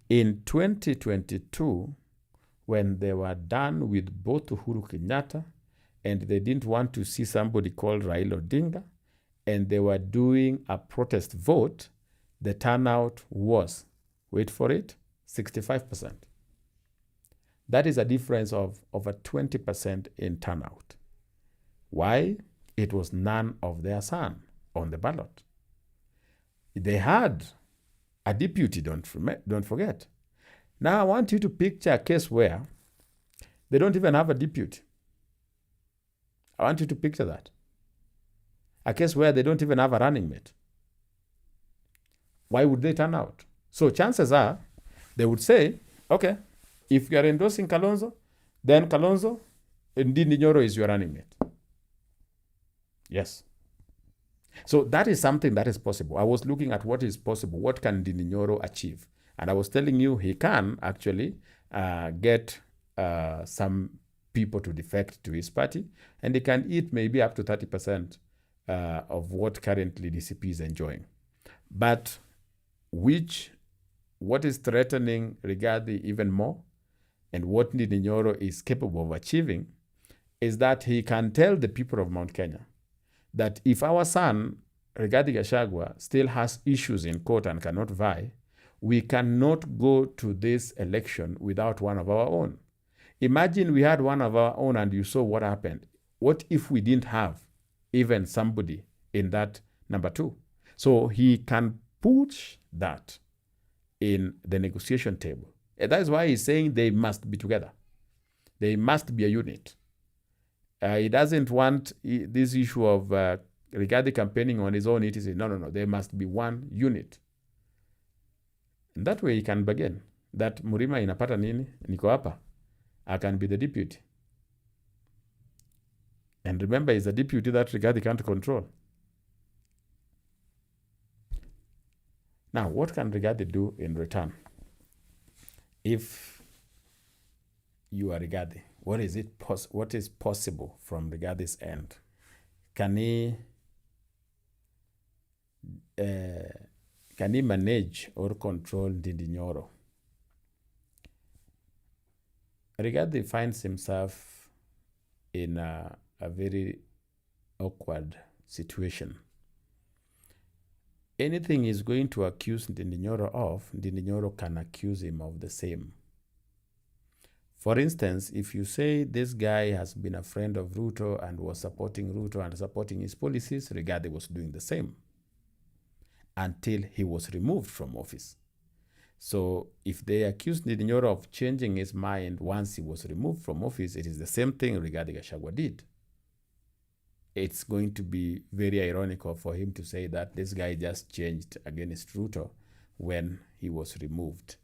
In 2022, when they were done with both Uhuru Kenyatta and they didn't want to see somebody called Raila Odinga, and they were doing a protest vote, the turnout was, wait for it, 65%. That is a difference of over 20% in turnout. Why? It was none of their son on the ballot. They had a deputy, don't forget. Now I want you to picture a case where they don't even have a deputy. I want you to picture that. A case where they don't even have a running mate. Why would they turn out? So chances are they would say, okay, if you are endorsing Kalonzo, then Kalonzo, Ndindi Nyoro is your running mate. Yes. So that is something that is possible. I was looking at what is possible. What can Ndindi Nyoro achieve? And I was telling you he can actually get some people to defect to his party, and he can eat maybe up to 30% of what currently DCP is enjoying. But what is threatening Rigathi even more, and what Ndindi Nyoro is capable of achieving, is that he can tell the people of Mount Kenya that if our son, Rigathi Gachagua, still has issues in court and cannot vie, we cannot go to this election without one of our own. Imagine we had one of our own and you saw what happened. What if we didn't have even somebody in that number two? So he can push that in the negotiation table. And that is why he's saying they must be together. They must be a unit. He doesn't want this issue of Rigathi campaigning on his own. It is no. There must be one unit. And that way he can begin. That Murima inapata nini? Niko hapa. I can be the deputy. And remember, he's a deputy that Rigathi can't control. Now, what can Rigathi do in return? If you are Rigathi, what is possible from Rigathi's end? Can he manage or control Ndindi Nyoro? Rigathi finds himself in a very awkward situation. Anything he's going to accuse Ndindi Nyoro of, Ndindi Nyoro can accuse him of the same. For instance, if you say this guy has been a friend of Ruto and was supporting Ruto and supporting his policies, Rigathi was doing the same until he was removed from office. So if they accuse Ndindi Nyoro of changing his mind once he was removed from office, it is the same thing Rigathi Gachagua did. It's going to be very ironical for him to say that this guy just changed against Ruto when he was removed.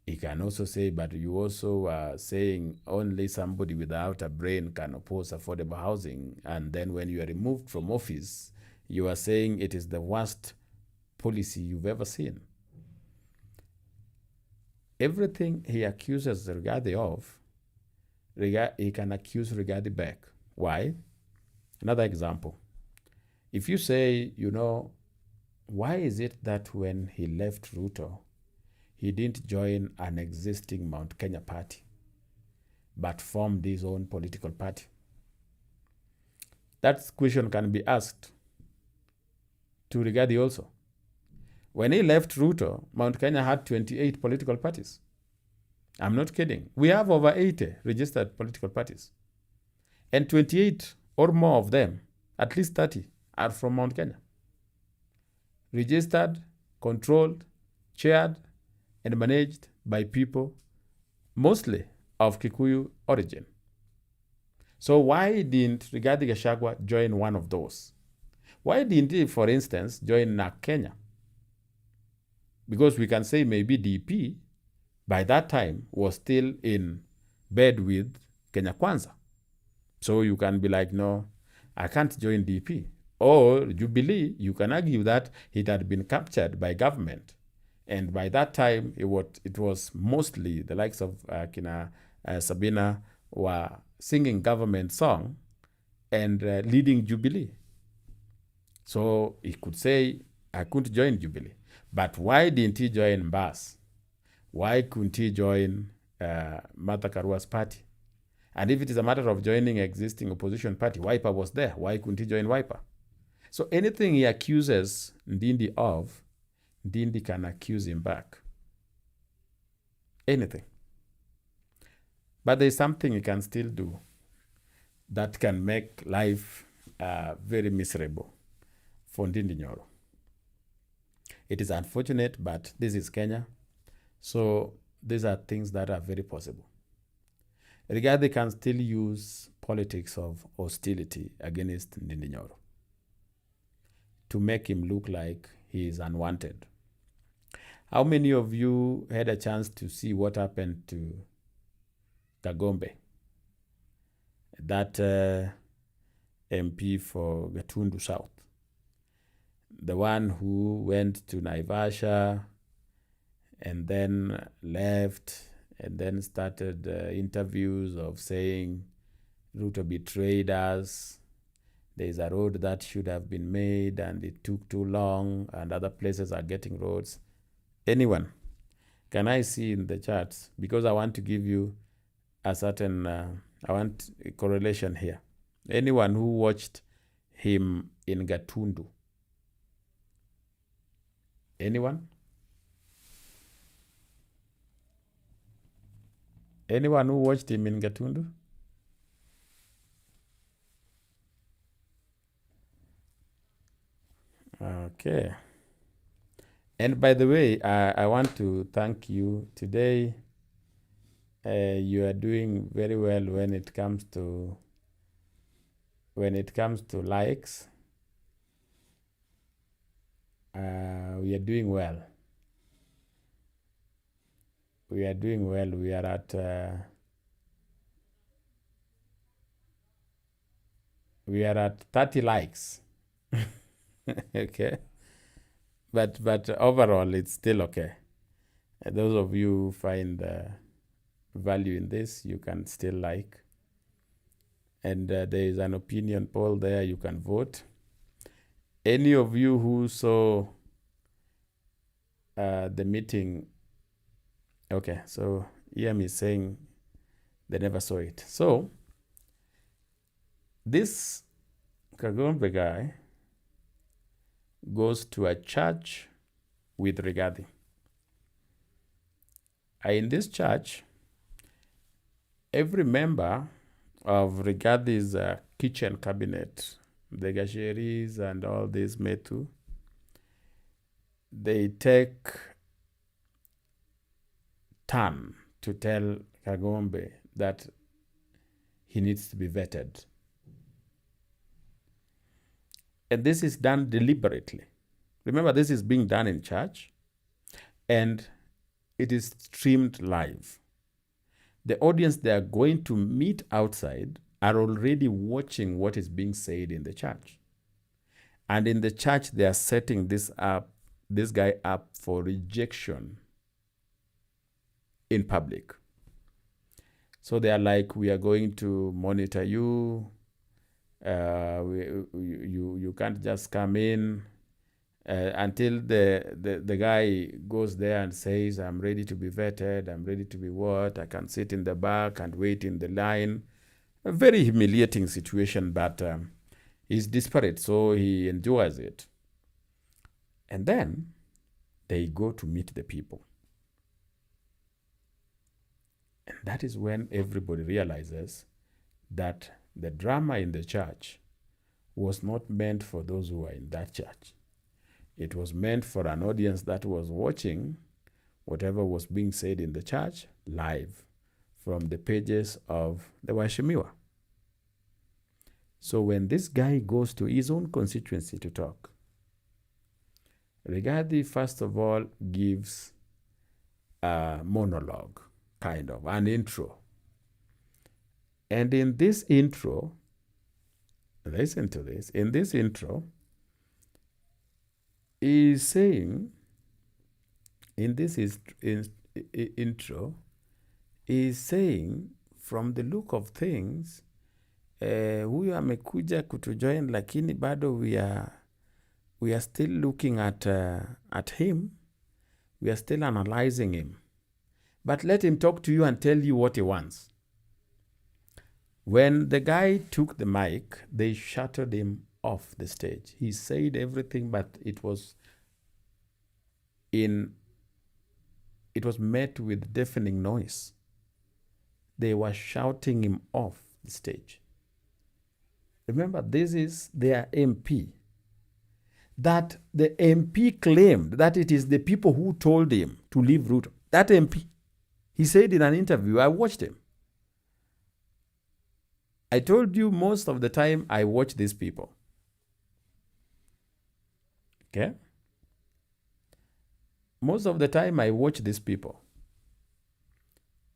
He can also say, but you also are saying only somebody without a brain can oppose affordable housing. And then when you are removed from office, you are saying it is the worst policy you've ever seen. Everything he accuses Rigathi of, he can accuse Rigathi back. Why? Another example. If you say, why is it that when he left Ruto, he didn't join an existing Mount Kenya party, but formed his own political party? That question can be asked to Rigathi also. When he left Ruto, Mount Kenya had 28 political parties. I'm not kidding. We have over 80 registered political parties. And 28 or more of them, at least 30, are from Mount Kenya. Registered, controlled, chaired, and managed by people mostly of Kikuyu origin. So why didn't Rigathi Gachagua join one of those? Why didn't he, for instance, join NAK Kenya? Because we can say maybe DP by that time was still in bed with Kenya Kwanza. So you can be like, no, I can't join DP. Or Jubilee, you can argue that it had been captured by government. And by that time, it was mostly the likes of Sabina were singing government song and leading Jubilee. So he could say, I couldn't join Jubilee. But why didn't he join Mbas? Why couldn't he join Martha Karua's party? And if it is a matter of joining existing opposition party, Wiper was there. Why couldn't he join Wiper? So anything he accuses Ndindi of, Ndindi can accuse him back. Anything. But there's something he can still do that can make life very miserable for Ndindi Nyoro. It is unfortunate, but this is Kenya. So these are things that are very possible. Rigathi can still use politics of hostility against Ndindi Nyoro to make him look like he is unwanted. How many of you had a chance to see what happened to Kagombe, that MP for Gatundu South? The one who went to Naivasha and then left and then started interviews of saying Ruto betrayed us. There's a road that should have been made and it took too long and other places are getting roads. Anyone, can I see in the charts? Because I want to give you a certain, I want a correlation here. Anyone who watched him in Gatundu? Anyone? Anyone who watched him in Gatundu? Okay. And by the way, I want to thank you today. You are doing very well when it comes to likes. We are doing well. We are doing well. We are at 30 likes. Okay. But overall, it's still okay. Those of you who find value in this, you can still like. And there is an opinion poll there. You can vote. Any of you who saw the meeting, okay, so Ian is saying they never saw it. So this Kagombe guy goes to a church with Rigathi. In this church, every member of Rigathi's kitchen cabinet, the Gasheris and all these Metu, they take turn to tell Kagombe that he needs to be vetted. And this is done deliberately. Remember, this is being done in church, and it is streamed live. The audience they are going to meet outside are already watching what is being said in the church. And in the church, they are setting this guy up for rejection in public. So they are like, we are going to monitor you. You can't just come in until the guy goes there and says, I'm ready to be vetted. I'm ready to be what? I can sit in the back and wait in the line. A very humiliating situation, but he's desperate, so he endures it. And then they go to meet the people. And that is when everybody realizes that the drama in the church was not meant for those who were in that church. It was meant for an audience that was watching whatever was being said in the church live from the pages of the Washemiwa. So when this guy goes to his own constituency to talk, Rigathi, first of all, gives a monologue, kind of, an intro. And in this intro, listen to this, in this intro, he is saying, in this intro, he is saying, from the look of things, huyu amekuja kutujoin, lakini bado we are still looking at him. We are still analyzing him. But let him talk to you and tell you what he wants. When the guy took the mic, they shuttered him off the stage. He said everything, but it was met with deafening noise. They were shouting him off the stage. Remember, this is their MP. That the MP claimed that it is the people who told him to leave Ruto. That MP. He said in an interview, I watched him. I told you most of the time I watch these people. Okay? Most of the time I watch these people.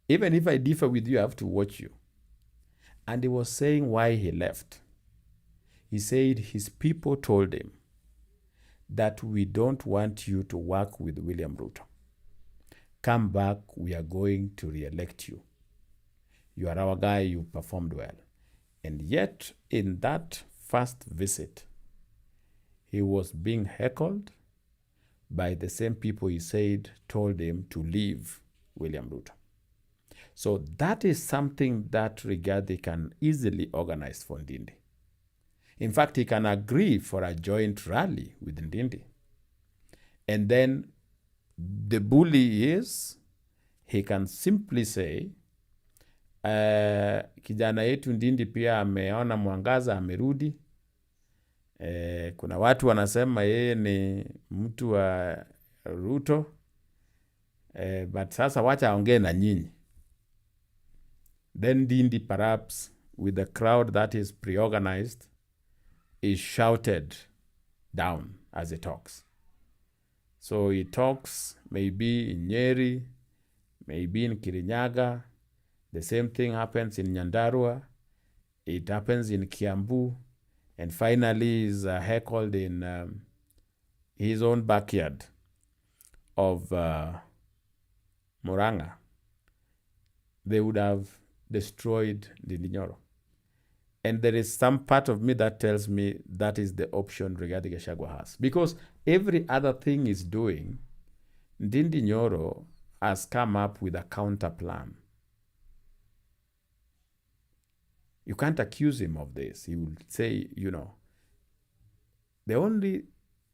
Even if I differ with you, I have to watch you. And he was saying why he left. He said his people told him that we don't want you to work with William Ruto. Come back, we are going to re-elect you. You are our guy, you performed well. And yet, in that first visit, he was being heckled by the same people he said told him to leave William Ruto. So that is something that Rigathi can easily organize for Ndindi. In fact, he can agree for a joint rally with Ndindi. And then the bully is, he can simply say, kijana yetu Ndindi pia ameona mwangaza, amerudi. Kuna watu wanasema yeye ni mtu wa Ruto. But sasa wacha aongee na nyinyi. Then Ndindi, perhaps with the crowd that is pre-organized, is shouted down as he talks. So he talks maybe in Nyeri, maybe in Kirinyaga. The same thing happens in Nyandarua. It happens in Kiambu. And finally is heckled in his own backyard of Murang'a. They would have destroyed Ndindi Nyoro. And there is some part of me that tells me that is the option Rigathi Gachagua has. Because every other thing is doing, Ndindi Nyoro has come up with a counter plan. You can't accuse him of this. He will say, the only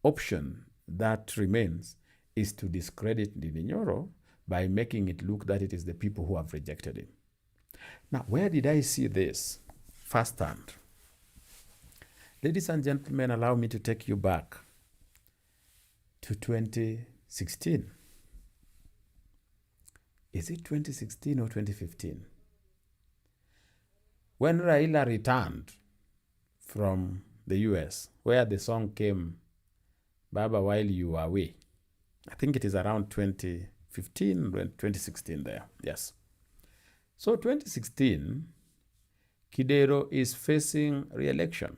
option that remains is to discredit Ndindi Nyoro by making it look that it is the people who have rejected him. Now, where did I see this firsthand? Ladies and gentlemen, allow me to take you back to 2016. is it 2016 or 2015? When Raila returned from the US, where the song came, Baba While You Were Away. I think it is around 2015, 2016 there, yes. So 2016, Kidero is facing re-election.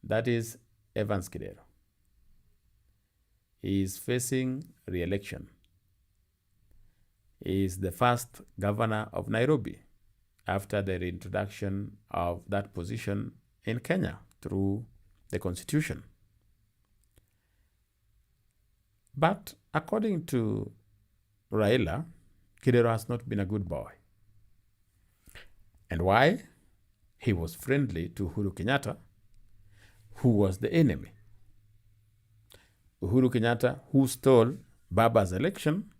That is Evans Kidero. He is facing re-election. He is the first governor of Nairobi after the reintroduction of that position in Kenya through the constitution. But according to Raila, Kidero has not been a good boy. And why? He was friendly to Uhuru Kenyatta, who was the enemy. Uhuru Kenyatta, who stole Baba's election,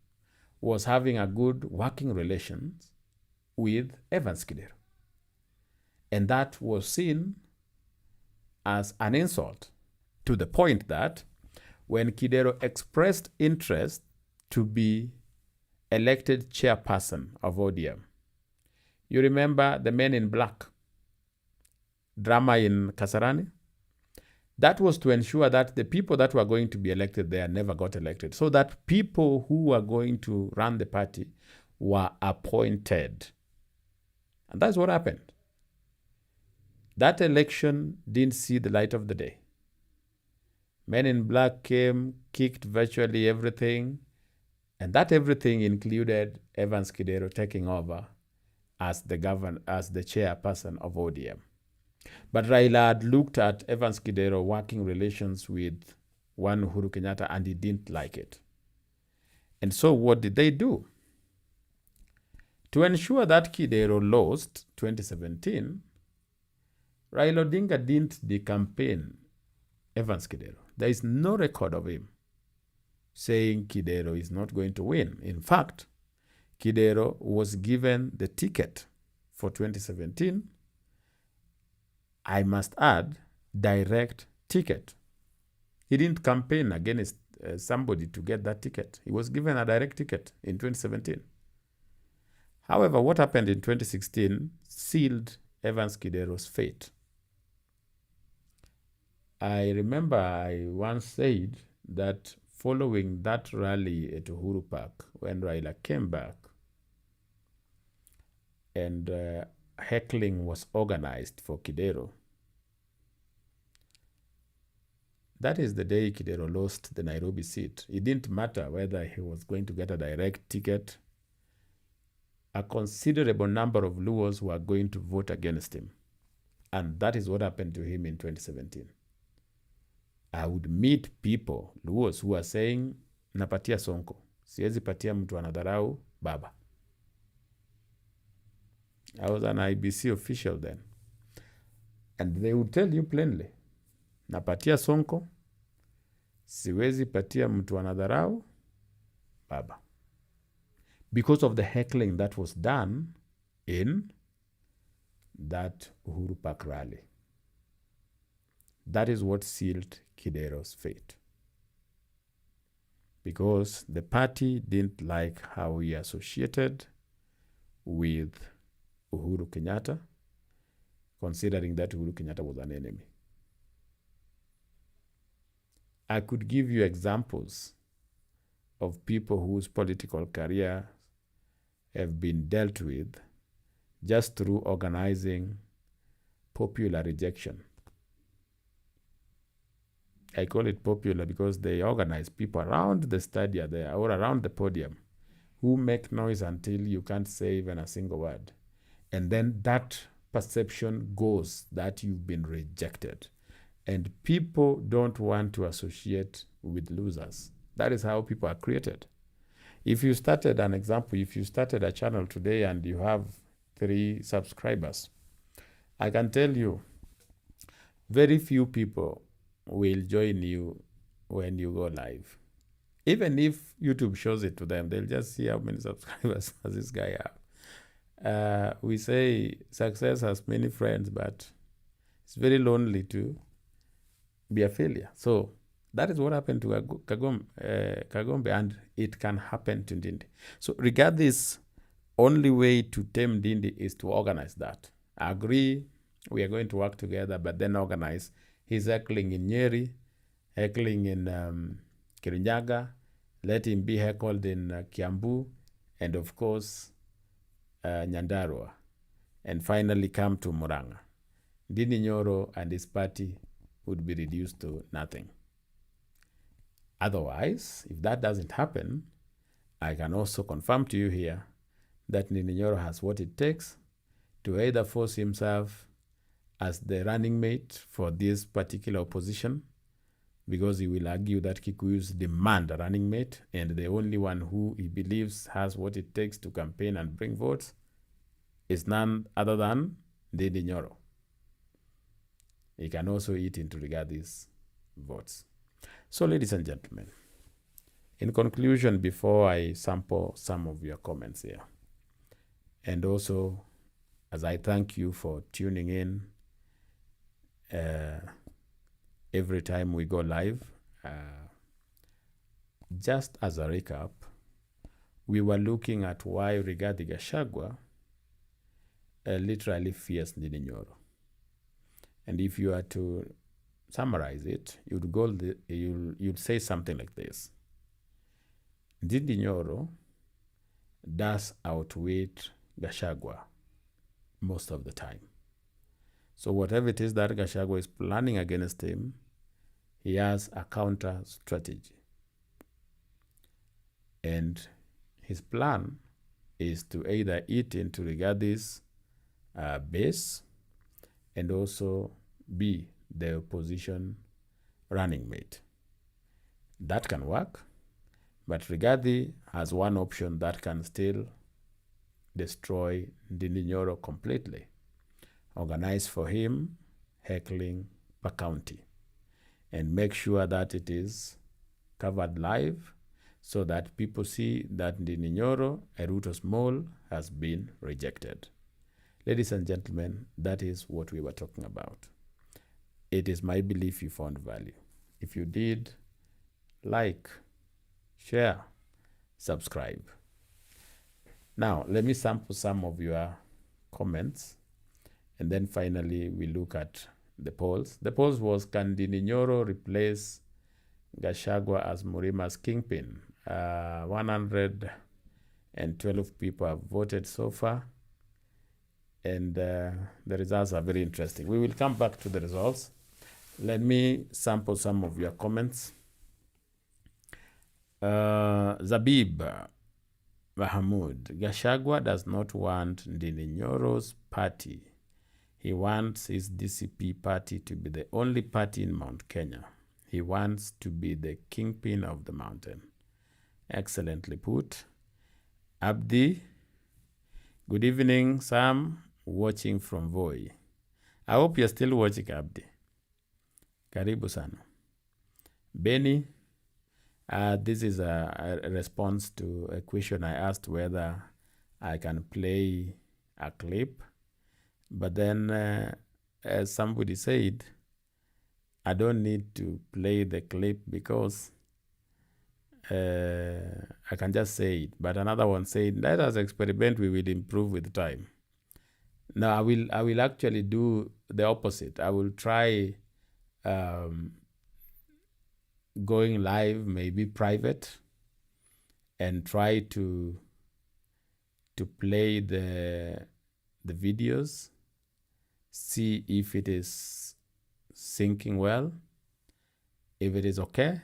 was having a good working relations with Evans Kidero. And that was seen as an insult, to the point that when Kidero expressed interest to be elected chairperson of ODM, you remember the Men in Black drama in Kasarani? That was to ensure that the people that were going to be elected there never got elected, so that people who were going to run the party were appointed. And that's what happened. That election didn't see the light of the day. Men in Black came, kicked virtually everything, and that everything included Evans Kidero taking over as the chairperson of ODM. But Raila had looked at Evans Kidero working relations with one Uhuru Kenyatta, and he didn't like it. And so what did they do? To ensure that Kidero lost 2017, Raila Odinga didn't decampaign Evans Kidero. There is no record of him saying Kidero is not going to win. In fact, Kidero was given the ticket for 2017. I must add, direct ticket. He didn't campaign against somebody to get that ticket. He was given a direct ticket in 2017. However, what happened in 2016 sealed Evans Kidero's fate. I remember I once said that following that rally at Uhuru Park, when Raila came back and heckling was organized for Kidero, that is the day Kidero lost the Nairobi seat. It didn't matter whether he was going to get a direct ticket. A considerable number of Luos were going to vote against him. And that is what happened to him in 2017. I would meet people, Luos, who are saying, napatia Sonko. Siwezi patia mtu anadharau Baba. I was an IBC official then. And they would tell you plainly, napatia Sonko, siwezi patia mtu anadharau Baba. Because of the heckling that was done in that Uhuru Park rally. That is what sealed Kidero's fate. Because the party didn't like how he associated with Uhuru Kenyatta, considering that Uhuru Kenyatta was an enemy. I could give you examples of people whose political career have been dealt with just through organizing popular rejection. I call it popular because they organize people around the stadia there or around the podium who make noise until you can't say even a single word. And then that perception goes that you've been rejected. And people don't want to associate with losers. That is how people are created. If you started an example, if you started a channel today and you have 3 subscribers, I can tell you very few people will join you when you go live. Even if YouTube shows it to them, they'll just see how many subscribers does this guy have. We say success has many friends, but it's very lonely to be a failure. So That is what happened to Kagombe, and it can happen to Ndindi. So Rigathi's only way to tame Ndindi is to organize that. Agree, we are going to work together, but then organize. He's heckling in Nyeri, heckling in Kirinyaga, let him be heckled in Kiambu, and of course, Nyandarua, and finally come to Murang'a. Ndindi Nyoro and his party would be reduced to nothing. Otherwise, if that doesn't happen, I can also confirm to you here that Ndindi Nyoro has what it takes to either force himself as the running mate for this particular opposition, because he will argue that Kikuyus demand a running mate, and the only one who he believes has what it takes to campaign and bring votes is none other than Ndindi Nyoro. He can also eat into Rigathi's votes. So, ladies and gentlemen, in conclusion, before I sample some of your comments here, and also as I thank you for tuning in every time we go live, just as a recap, we were looking at why Rigathi Gachagua literally fears Ndindi Nyoro. And if you are to summarize it, you'd say something like this. Ndindi Nyoro does outweight Gachagua most of the time. So whatever it is that Gachagua is planning against him, he has a counter strategy. And his plan is to either eat into Rigathi's base and also be the opposition running mate. That can work, but Rigathi has one option that can still destroy Ndindi Nyoro completely. Organize for him heckling per county and make sure that it is covered live so that people see that Ndindi Nyoro, a root of small, has been rejected. Ladies and gentlemen, that is what we were talking about. It is my belief you found value. If you did, like, share, subscribe. Now, let me sample some of your comments, and then finally we look at the polls. The polls was, can Ndindi Nyoro replace Gachagua as Murima's kingpin? 112 people have voted so far, and the results are very interesting. We will come back to the results. Let me sample some of your comments. Zabib Mahamud, Gachagua does not want Ndindi Nyoro's party. He wants his DCP party to be the only party in Mount Kenya. He wants to be the kingpin of the mountain. Excellently put. Abdi, good evening, Sam, watching from Voi. I hope you're still watching, Abdi. Karibu sana. Benny, this is a response to a question I asked whether I can play a clip. But then, as somebody said, I don't need to play the clip because I can just say it. But another one said, let us experiment, we will improve with time. Now, I will actually do the opposite. I will try going live, maybe private, and try to play the videos, see if it is syncing well. If it is okay,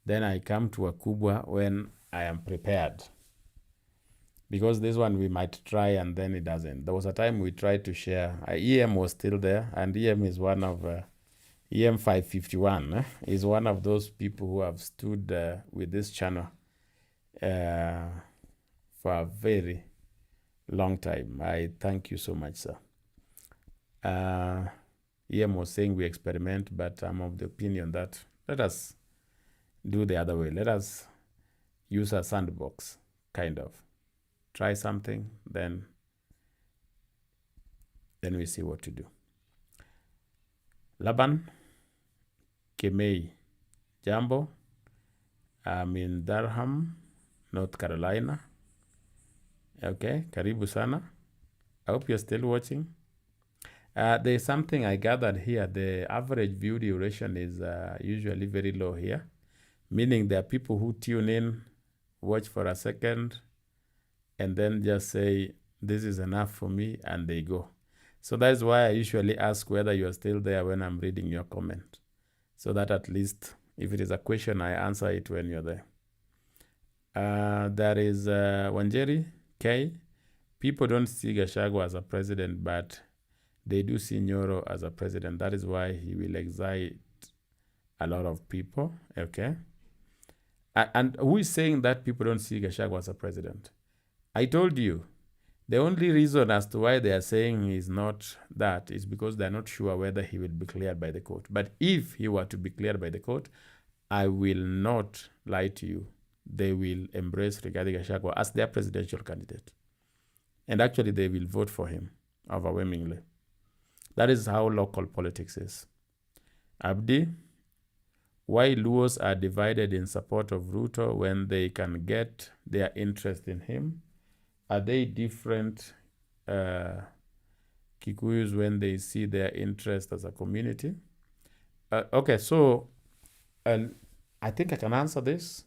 then I come to a kubwa when I am prepared. Because this one we might try and then it doesn't. There was a time we tried to share. EM was still there, and EM is one of EM 551 is one of those people who have stood with this channel for a very long time. I thank you so much, sir. EM was saying we experiment, but I'm of the opinion that let us do the other way. Let us use a sandbox, kind of. Try something, then we see what to do. Laban Kemei, Jambo. I'm in Durham, North Carolina. Okay, karibu sana. I hope you're still watching. There's something I gathered here. The average view duration is usually very low here, meaning there are people who tune in, watch for a second, and then just say, this is enough for me, and they go. So that's why I usually ask whether you're still there when I'm reading your comment, so that at least if it is a question, I answer it when you're there. There is Wanjeri K. People don't see Gachagua as a president, but they do see Nyoro as a president. That is why he will excite a lot of people. Okay. And who is saying that people don't see Gachagua as a president? I told you, the only reason as to why they are saying he's not that is because they're not sure whether he will be cleared by the court. But if he were to be cleared by the court, I will not lie to you. They will embrace Rigathi Gachagua as their presidential candidate. And actually, they will vote for him overwhelmingly. That is how local politics is. Abdi, why Luos are divided in support of Ruto when they can get their interest in him? Are they different Kikuyus when they see their interest as a community? Okay, so I think I can answer this.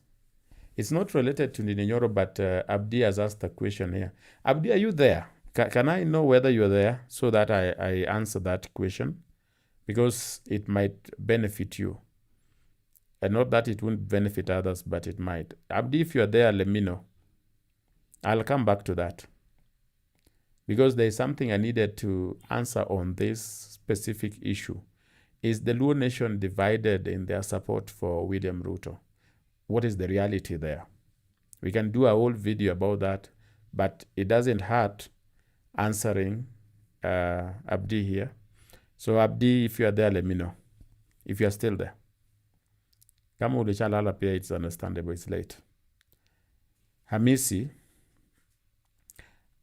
It's not related to Ndindi Nyoro, but Abdi has asked a question here. Abdi, are you there? Can I know whether you're there so that I answer that question? Because it might benefit you. And not that it won't benefit others, but it might. Abdi, if you're there, let me know. I'll come back to that. Because there's something I needed to answer on this specific issue. Is the Luo Nation divided in their support for William Ruto? What is the reality there? We can do a whole video about that, but it doesn't hurt answering Abdi here. So Abdi, if you are there, let me know. If you are still there. Kama ulichalala pia, it's understandable, it's late. Hamisi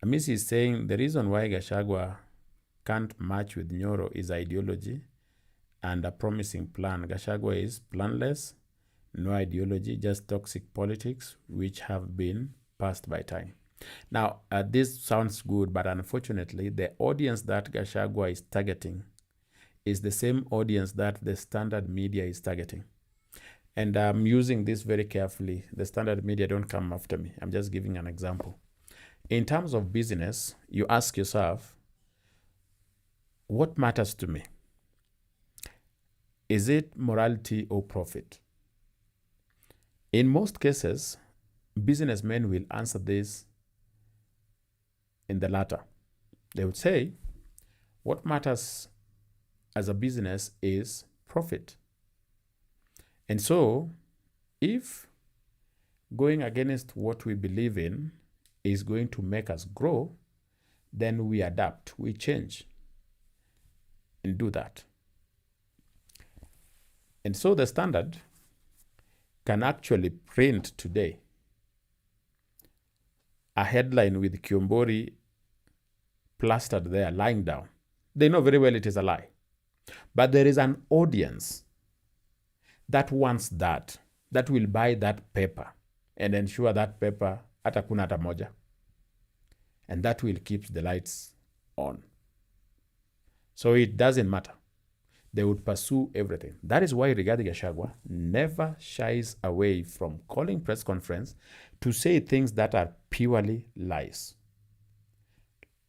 is saying the reason why Gachagua can't match with Nyoro is ideology and a promising plan. Gachagua is planless, no ideology, just toxic politics, which have been passed by time. Now, this sounds good, but unfortunately, the audience that Gachagua is targeting is the same audience that the standard media is targeting. And I'm using this very carefully. The standard media, don't come after me. I'm just giving an example. In terms of business, you ask yourself, what matters to me? Is it morality or profit? In most cases, businessmen will answer this in the latter. They would say, what matters as a business is profit. And so, if going against what we believe in is going to make us grow, then we adapt, we change, and do that. And so the Standard can actually print today a headline with Kiombori plastered there, lying down. They know very well it is a lie. But there is an audience that wants that will buy that paper and ensure that paper hata kuna hata moja. And that will keep the lights on. So it doesn't matter. They would pursue everything. That is why Rigathi Gachagua never shies away from calling press conference to say things that are purely lies.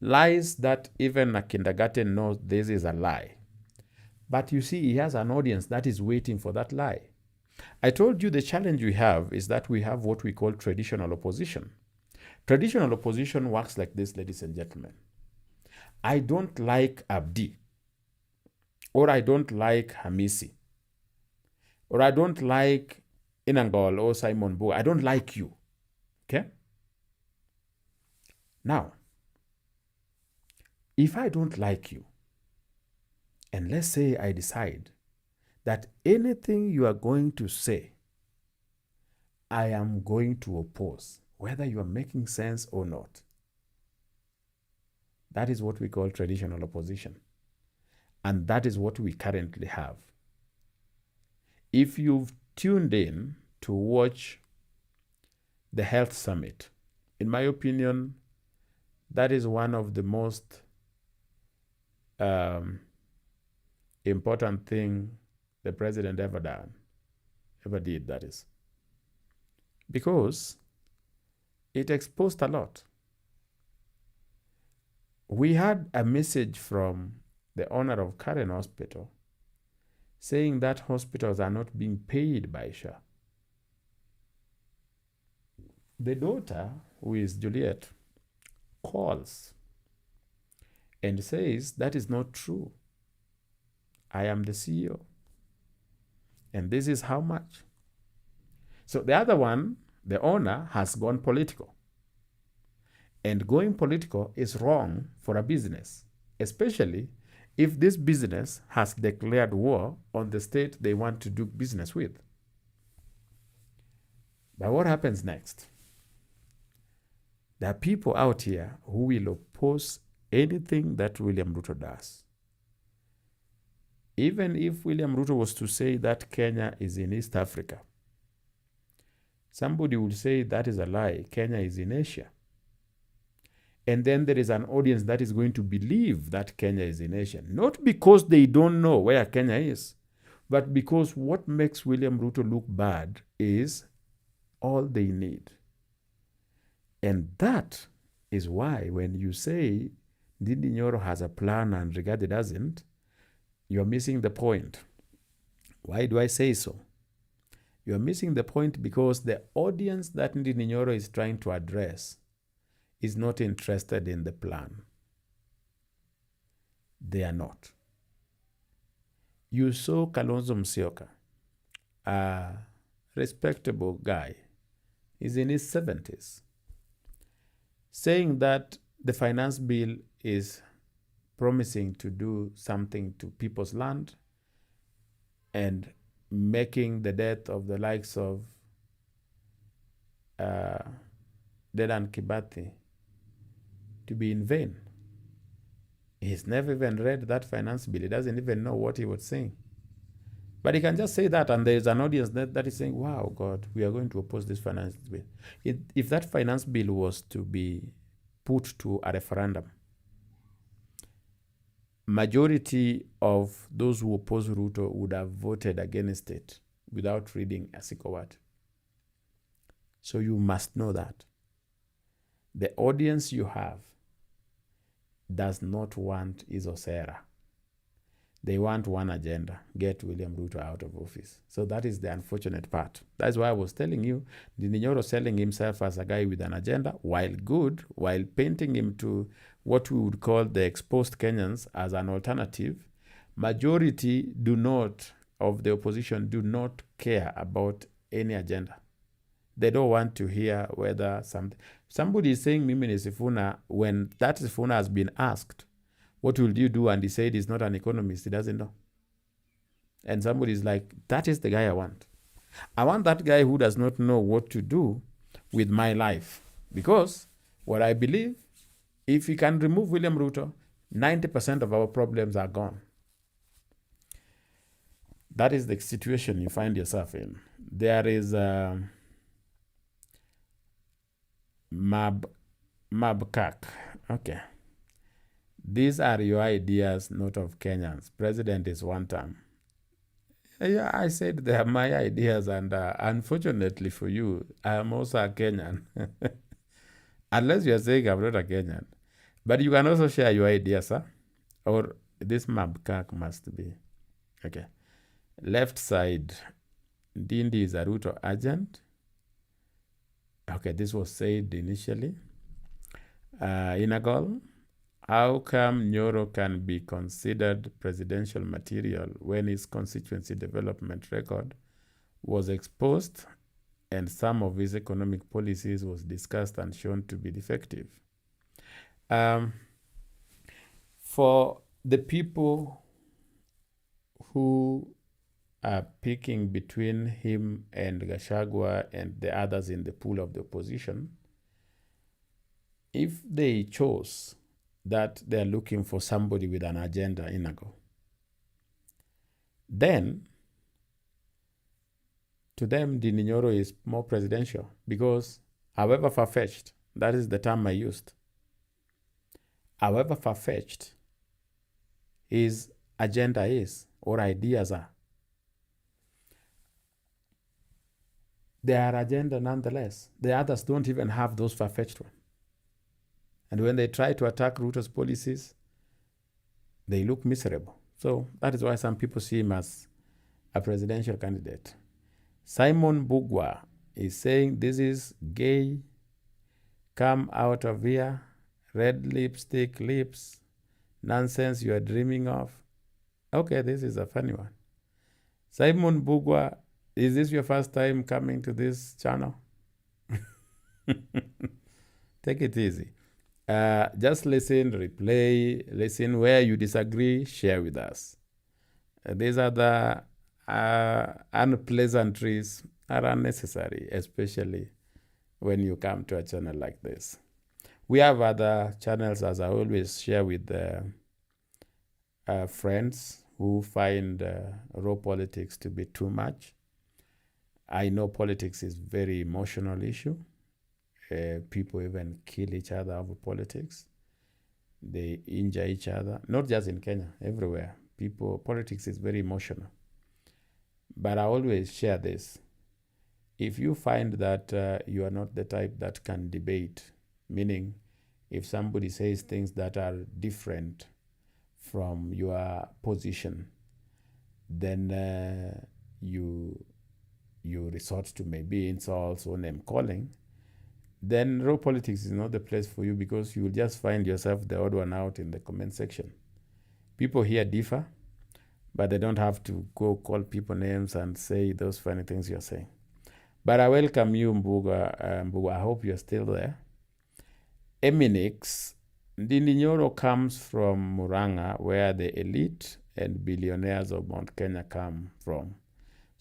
Lies that even a kindergarten knows this is a lie. But you see, he has an audience that is waiting for that lie. I told you the challenge we have is that we have what we call traditional opposition. Traditional opposition works like this, ladies and gentlemen. I don't like Abdi, or I don't like Hamisi, or I don't like Inangol or Simon Bo. I don't like you. Okay? Now, if I don't like you, and let's say I decide that anything you are going to say, I am going to oppose, whether you are making sense or not. That is what we call traditional opposition. And that is what we currently have. If you've tuned in to watch the health summit. In my opinion, that is one of the most important thing the president ever did, that is. Because it exposed a lot. We had a message from the owner of Karen Hospital saying that hospitals are not being paid by SHA. The daughter, who is Juliet, calls and says, that is not true. I am the CEO. And this is how much. So the other one, the owner, has gone political. And going political is wrong for a business, especially if this business has declared war on the state they want to do business with. But what happens next? There are people out here who will oppose anything that William Ruto does. Even if William Ruto was to say that Kenya is in East Africa, somebody would say that is a lie. Kenya is in Asia. And then there is an audience that is going to believe that Kenya is in Asia. Not because they don't know where Kenya is, but because what makes William Ruto look bad is all they need. And that is why when you say Ndindi Nyoro has a plan and Rigathi doesn't, you're missing the point. Why do I say so? You're missing the point because the audience that Ndindi Nyoro is trying to address is not interested in the plan. They are not. You saw Kalonzo Musyoka, a respectable guy, he's in his 70s, saying that the finance bill is promising to do something to people's land and making the death of the likes of Dedan Kibathi to be in vain. He's never even read that finance bill. He doesn't even know what he was saying. But he can just say that, and there's an audience that is saying, wow, God, we are going to oppose this finance bill. If that finance bill was to be put to a referendum, majority of those who oppose Ruto would have voted against it without reading a single word. So you must know that. The audience you have does not want Isosera. They want one agenda, get William Ruto out of office. So that is the unfortunate part. That's why I was telling you, Ndindi Nyoro selling himself as a guy with an agenda, while good, while painting him to what we would call the exposed Kenyans as an alternative. Majority of the opposition do not care about any agenda. They don't want to hear whether somebody is saying Mimi ni Sifuna, when that Sifuna has been asked, what will you do? And he said he's not an economist. He doesn't know. And somebody is like, that is the guy I want. I want that guy who does not know what to do with my life. Because what I believe, if we can remove William Ruto, 90% of our problems are gone. That is the situation you find yourself in. There is Mabkak. Okay. These are your ideas, not of Kenyans. President is one term. Yeah, I said they are my ideas, and unfortunately for you, I am also a Kenyan. Unless you are saying I'm not a Kenyan. But you can also share your ideas, huh? Or this Mabkak must be. Okay. Left side, Ndindi is a Ruto agent. Okay, this was said initially. Inagol, how come Nyoro can be considered presidential material when his constituency development record was exposed and some of his economic policies was discussed and shown to be defective? For the people who are picking between him and Gachagua and the others in the pool of the opposition, if they chose that they're looking for somebody with an agenda, Inago, then to them, Ndindi Nyoro is more presidential because, however far-fetched, that is the term I used, however far-fetched his agenda is or ideas are, they are agenda nonetheless. The others don't even have those far-fetched ones. And when they try to attack Ruto's policies, they look miserable. So that is why some people see him as a presidential candidate. Simon Bugwa is saying this is gay, come out of here, red lipstick lips, nonsense you are dreaming of. Okay, this is a funny one. Simon Bugwa, is this your first time coming to this channel? Take it easy. Just listen, replay, listen where you disagree, share with us. These are the unpleasantries are unnecessary, especially when you come to a channel like this. We have other channels, as I always share with friends who find raw politics to be too much. I know politics is very emotional issue. People even kill each other over politics. They injure each other, not just in Kenya, everywhere. Politics is very emotional. But I always share this. If you find that you are not the type that can debate, meaning if somebody says things that are different from your position, then you resort to maybe insults or name calling, then raw politics is not the place for you, because you will just find yourself the odd one out in the comment section. People here differ, but they don't have to go call people names and say those funny things you're saying. But I welcome you, Mbuga. I hope you're still there. Eminix, Ndindi Nyoro comes from Murang'a, where the elite and billionaires of Mount Kenya come from.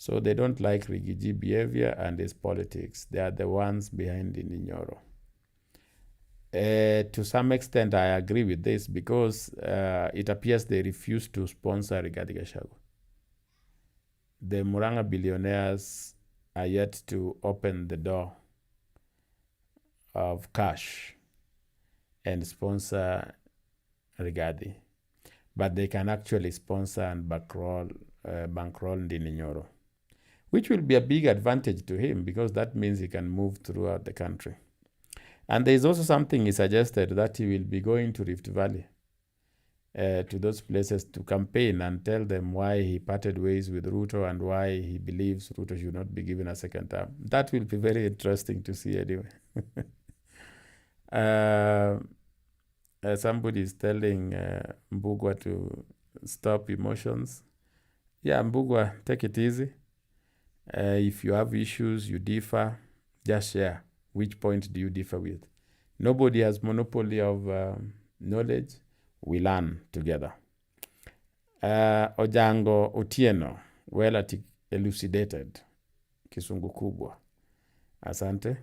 So they don't like Rigathi behavior and his politics. They are the ones behind Ndindi Nyoro. To some extent, I agree with this, because it appears they refuse to sponsor Rigathi Gachagua. The Murang'a billionaires are yet to open the door of cash and sponsor Rigathi. But they can actually sponsor and bankroll Ndindi Nyoro, which will be a big advantage to him, because that means he can move throughout the country. And there is also something he suggested, that he will be going to Rift Valley, to those places to campaign and tell them why he parted ways with Ruto and why he believes Ruto should not be given a second term. That will be very interesting to see anyway. Somebody is telling Mbugwa to stop emotions. Yeah, Mbugwa, take it easy. If you have issues, you differ, just share. Which point do you differ with? Nobody has monopoly of knowledge. We learn together. Ojango Otieno, well elucidated. Kisungu kubwa. Asante.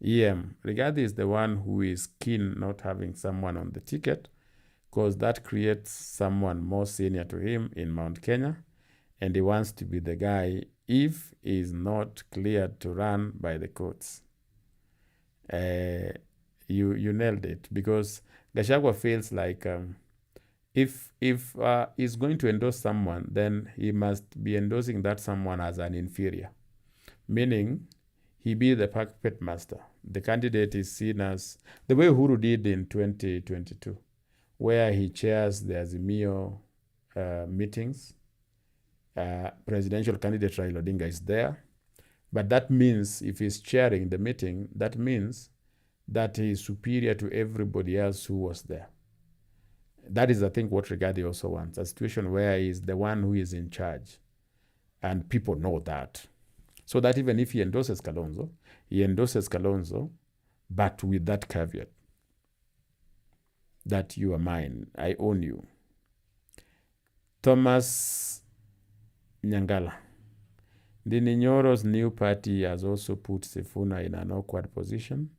Rigathi is the one who is keen not having someone on the ticket, because that creates someone more senior to him in Mount Kenya, and he wants to be the guy if he is not cleared to run by the courts. You nailed it, because Gachagua feels like if he's going to endorse someone, then he must be endorsing that someone as an inferior, meaning he be the puppet master. The candidate is seen as the way Uhuru did in 2022, where he chairs the Azimio meetings. Presidential candidate Raila Odinga is there. But that means if he's chairing the meeting, that means that he is superior to everybody else who was there. That is, I think, what Rigathi also wants, a situation where he is the one who is in charge. And people know that. So that even if he endorses Kalonzo, but with that caveat that you are mine, I own you. Thomas Nyangala. Ndindi Nyoro's new party has also put Sifuna in an awkward position.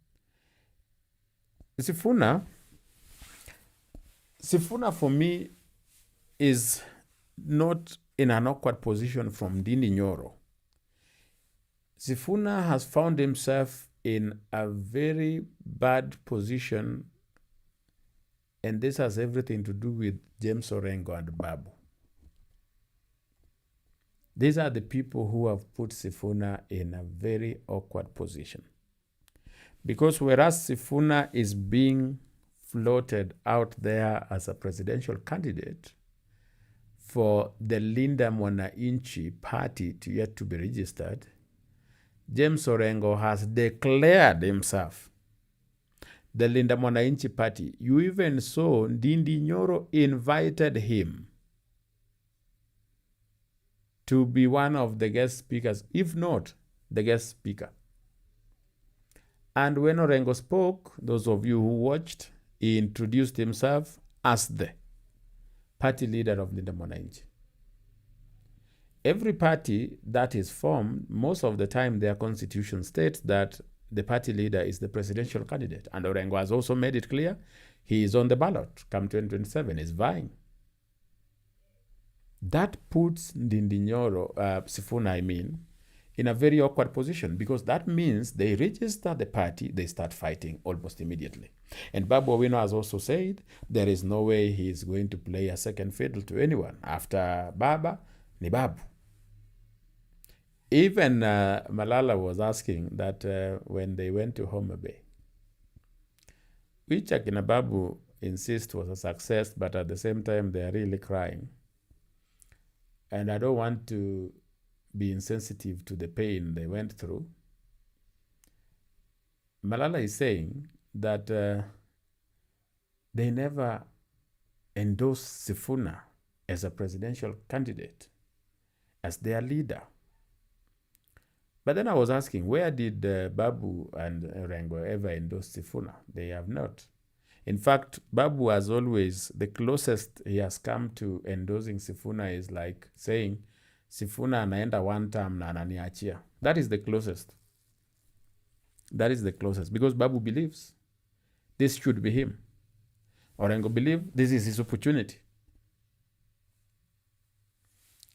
Sifuna for me is not in an awkward position from Ndindi Nyoro. Sifuna has found himself in a very bad position, and this has everything to do with James Orengo and Babu. These are the people who have put Sifuna in a very awkward position. Because whereas Sifuna is being floated out there as a presidential candidate for the Linda Mwananchi party to yet to be registered, James Orengo has declared himself the Linda Mwananchi party. You even saw Ndindi Nyoro invited him to be one of the guest speakers, if not the guest speaker. And when Orengo spoke, those of you who watched, he introduced himself as the party leader of Linda Mwananchi. Every party that is formed, most of the time their constitution states that the party leader is the presidential candidate. And Orengo has also made it clear he is on the ballot come 2027, is vying. That puts Ndindi Nyoro, Sifuna, in a very awkward position, because that means they register the party, they start fighting almost immediately. And Babu Owino has also said there is no way he is going to play a second fiddle to anyone. After Baba, ni Babu. Even Malala was asking that when they went to Homa Bay, which Akina Babu insists was a success, but at the same time they are really crying. And I don't want to be insensitive to the pain they went through. Malala is saying that they never endorsed Sifuna as a presidential candidate, as their leader. But then I was asking, where did Babu and Orengo ever endorse Sifuna? They have not. In fact, Babu has always, the closest he has come to endorsing Sifuna is like saying, Sifuna anaenda one term na ananiachia. That is the closest. That is the closest. Because Babu believes this should be him. Orengo believes this is his opportunity.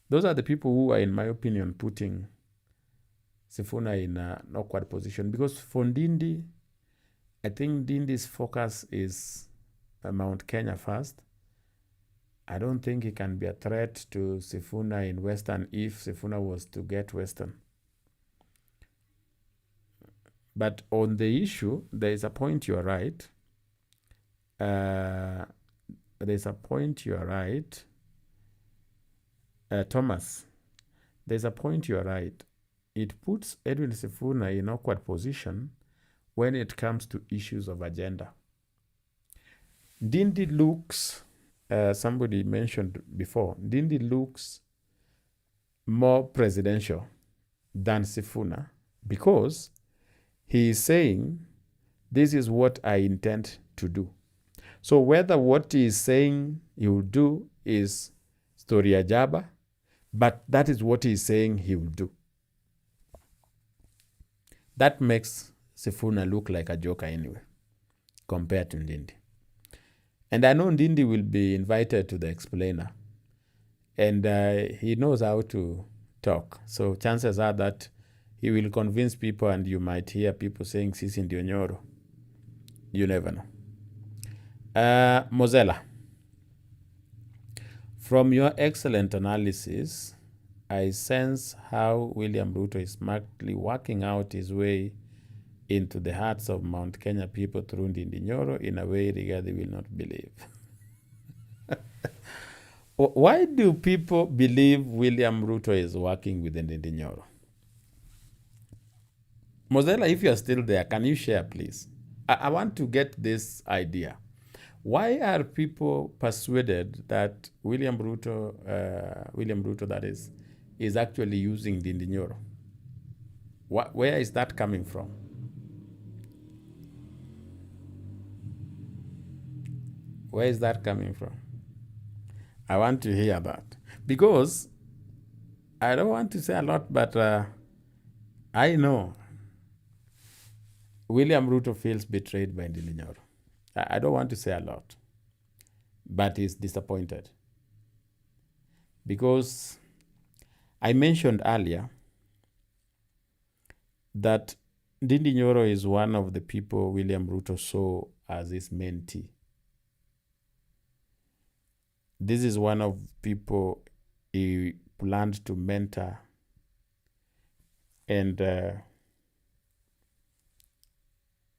Those are the people who are, in my opinion, putting Sifuna in an awkward position. Because for Ndindi, I think Ndindi's focus is Mount Kenya first. I don't think he can be a threat to Sifuna in Western if Sifuna was to get Western. But on the issue, there is a point you are right. There's a point you are right. Thomas, there's a point you are right. It puts Edwin Sifuna in an awkward position when it comes to issues of agenda. Ndindi looks, somebody mentioned before, Ndindi looks more presidential than Sifuna because he is saying, this is what I intend to do. So whether what he is saying he will do is story ajaba, but that is what he is saying he will do. That makes Sifuna look like a joker anyway, compared to Ndindi. And I know Ndindi will be invited to the explainer, and he knows how to talk. So chances are that he will convince people, and you might hear people saying, Sisi ndio Nyoro. You never know. Mozella, from your excellent analysis, I sense how William Ruto is smartly working out his way into the hearts of Mount Kenya people through Ndindi Nyoro in a way Rigathi will not believe. Why do people believe William Ruto is working with Ndindi Nyoro? Mozella, if you are still there, can you share, please? I want to get this idea. Why are people persuaded that William Ruto, that is actually using Ndindi Nyoro? Where is that coming from? Where is that coming from? I want to hear that. Because I don't want to say a lot, but I know William Ruto feels betrayed by Ndindi Nyoro. I don't want to say a lot, but he's disappointed. Because I mentioned earlier that Ndindi Nyoro is one of the people William Ruto saw as his mentee. This is one of people he planned to mentor and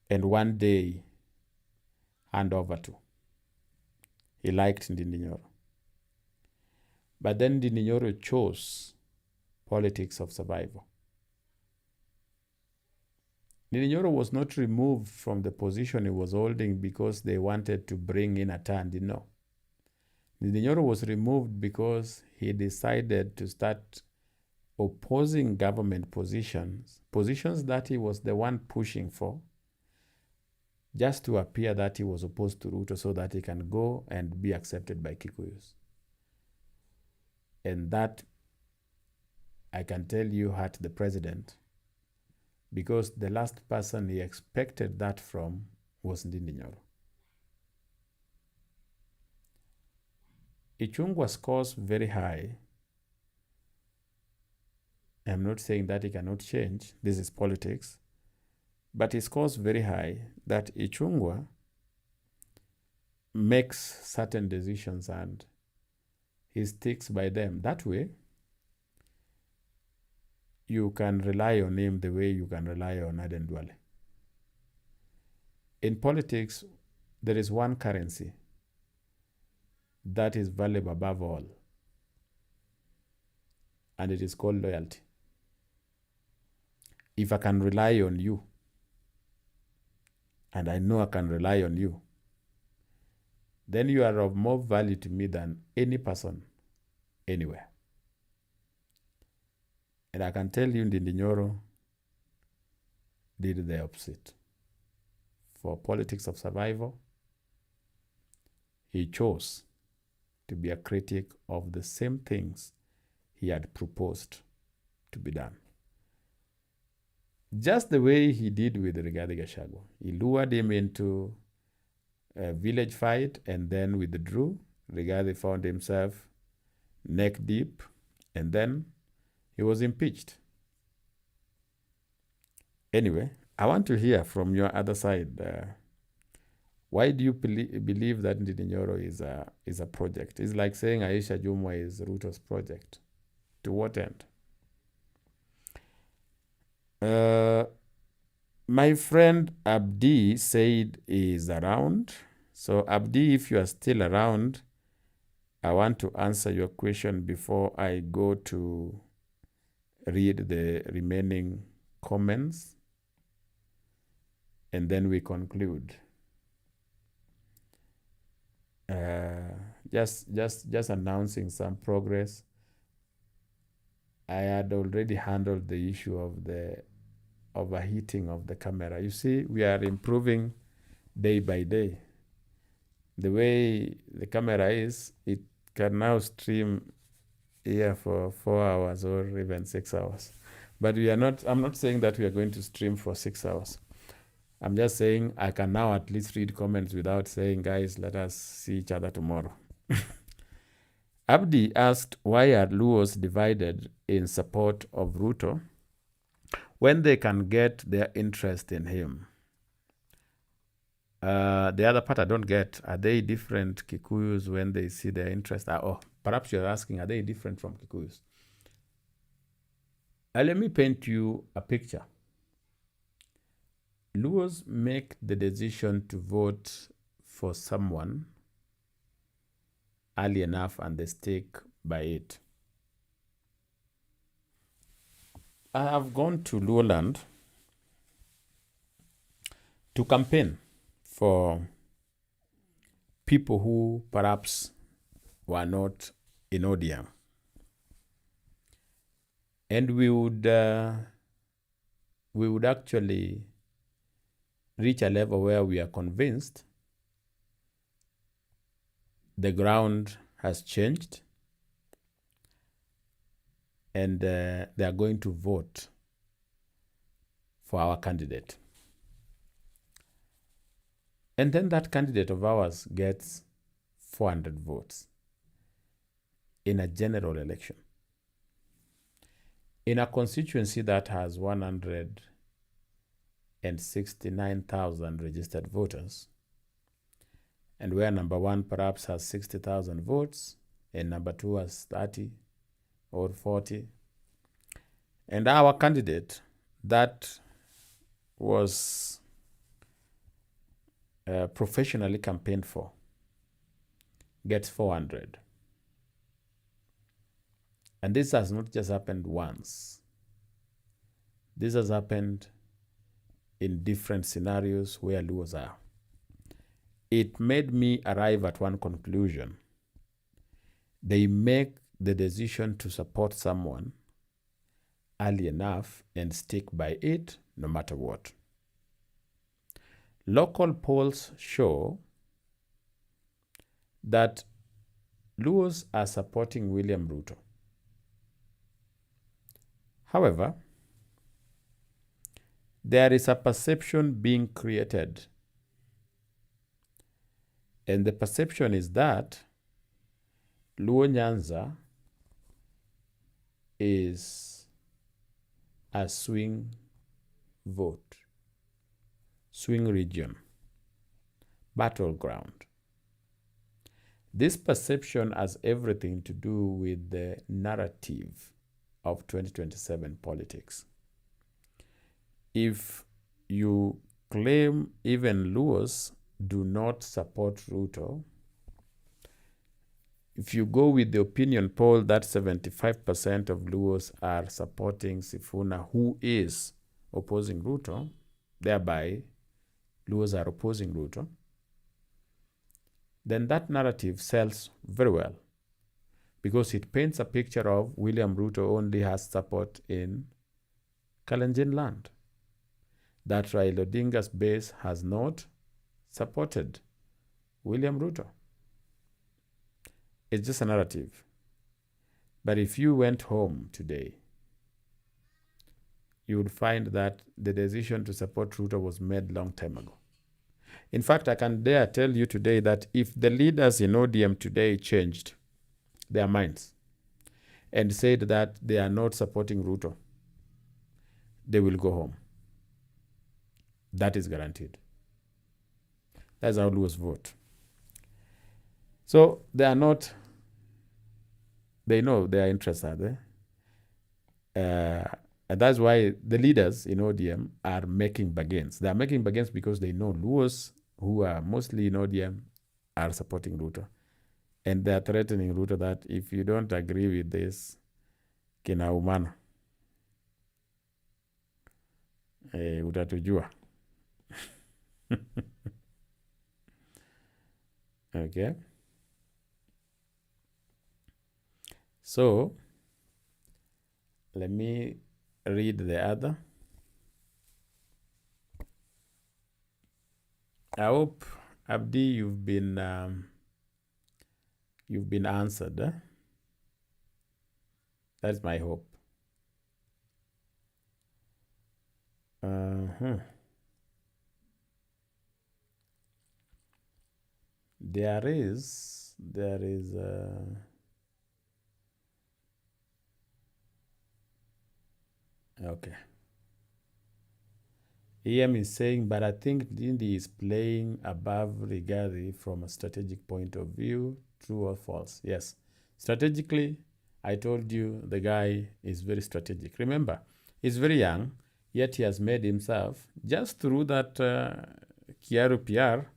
one day hand over to. He liked Ndindi Nyoro. But then Ndindi Nyoro chose politics of survival. Ndindi Nyoro was not removed from the position he was holding because they wanted to bring in a Tandi, no. Ndindi Nyoro was removed because he decided to start opposing government positions that he was the one pushing for, just to appear that he was opposed to Ruto so that he can go and be accepted by Kikuyus. And that, I can tell you, hurt the president, because the last person he expected that from was Ndindi Nyoro. Ichung'wah scores very high. I'm not saying that he cannot change. This is politics. But he scores very high that Ichung'wah makes certain decisions and he sticks by them. That way, you can rely on him the way you can rely on Aden Duale. In politics, there is one currency that is valuable above all, and it is called loyalty. If I can rely on you, and I know I can rely on you, then you are of more value to me than any person anywhere. And I can tell you, Ndindi Nyoro did the opposite. For politics of survival, he chose to be a critic of the same things he had proposed to be done. Just the way he did with Rigathi Gachagua. He lured him into a village fight and then withdrew. Rigathi found himself neck deep, and then he was impeached. Anyway, I want to hear from your other side. Why do you believe that Ndindi Nyoro is a project? It's like saying Aisha Jumwa is Ruto's project. To what end? My friend Abdi said he is around. So Abdi, if you are still around, I want to answer your question before I go to read the remaining comments, and then we conclude. Just announcing some progress. I had already handled the issue of the overheating of the camera. You see, we are improving day by day. The way the camera is, it can now stream here for 4 hours or even 6 hours. But I'm not saying that we are going to stream for 6 hours. I'm just saying I can now at least read comments without saying, guys, let us see each other tomorrow. Abdi asked, why are Luos divided in support of Ruto when they can get their interest in him? The other part I don't get, are they different Kikuyus when they see their interest? Perhaps you're asking, are they different from Kikuyus? Let me paint you a picture. Luos make the decision to vote for someone early enough and they stick by it. I have gone to Luoland to campaign for people who perhaps were not in ODM. And we would actually reach a level where we are convinced the ground has changed and they are going to vote for our candidate. And then that candidate of ours gets 400 votes in a general election. In a constituency that has 100 and 69,000 registered voters. And where number one perhaps has 60,000 votes and number two has 30 or 40. And our candidate that was professionally campaigned for gets 400. And this has not just happened once. This has happened in different scenarios where Luos are. It made me arrive at one conclusion. They make the decision to support someone early enough and stick by it no matter what. Local polls show that Luos are supporting William Ruto. However, there is a perception being created. And the perception is that Luo Nyanza is a swing vote, swing region, battleground. This perception has everything to do with the narrative of 2027 politics. If you claim even Luos do not support Ruto, if you go with the opinion poll that 75% of Luos are supporting Sifuna, who is opposing Ruto, thereby Luos are opposing Ruto, then that narrative sells very well because it paints a picture of William Ruto only has support in Kalenjin land. That Raila Odinga's base has not supported William Ruto. It's just a narrative. But if you went home today, you would find that the decision to support Ruto was made long time ago. In fact, I can dare tell you today that if the leaders in ODM today changed their minds and said that they are not supporting Ruto, they will go home. That is guaranteed. That's how Luos vote. So they are not, they know their interests are there. And that's why the leaders in ODM are making bargains. They are making bargains because they know Luos, who are mostly in ODM, are supporting Ruto. And they are threatening Ruto that if you don't agree with this, kinaumana, utatujua. Okay. So, let me read the other. I hope, Abdi, you've been answered. Eh? That's my hope. There is okay. EM is saying, but I think Ndindi is playing above Rigathi from a strategic point of view. True or false? Yes. Strategically, I told you the guy is very strategic. Remember, he's very young, yet he has made himself, just through that Kiaru PR,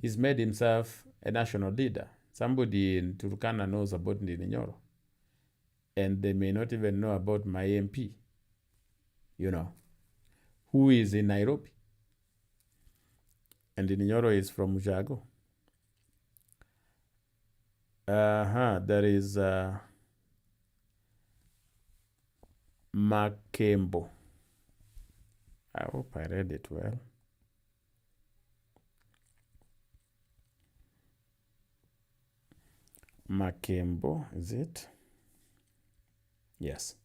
he's made himself a national leader. Somebody in Turkana knows about Ndindi Nyoro. And they may not even know about my MP, you know, who is in Nairobi. And Ndindi Nyoro is from Jago. There is Makembo. I hope I read it well. Makembo, is it? Yes.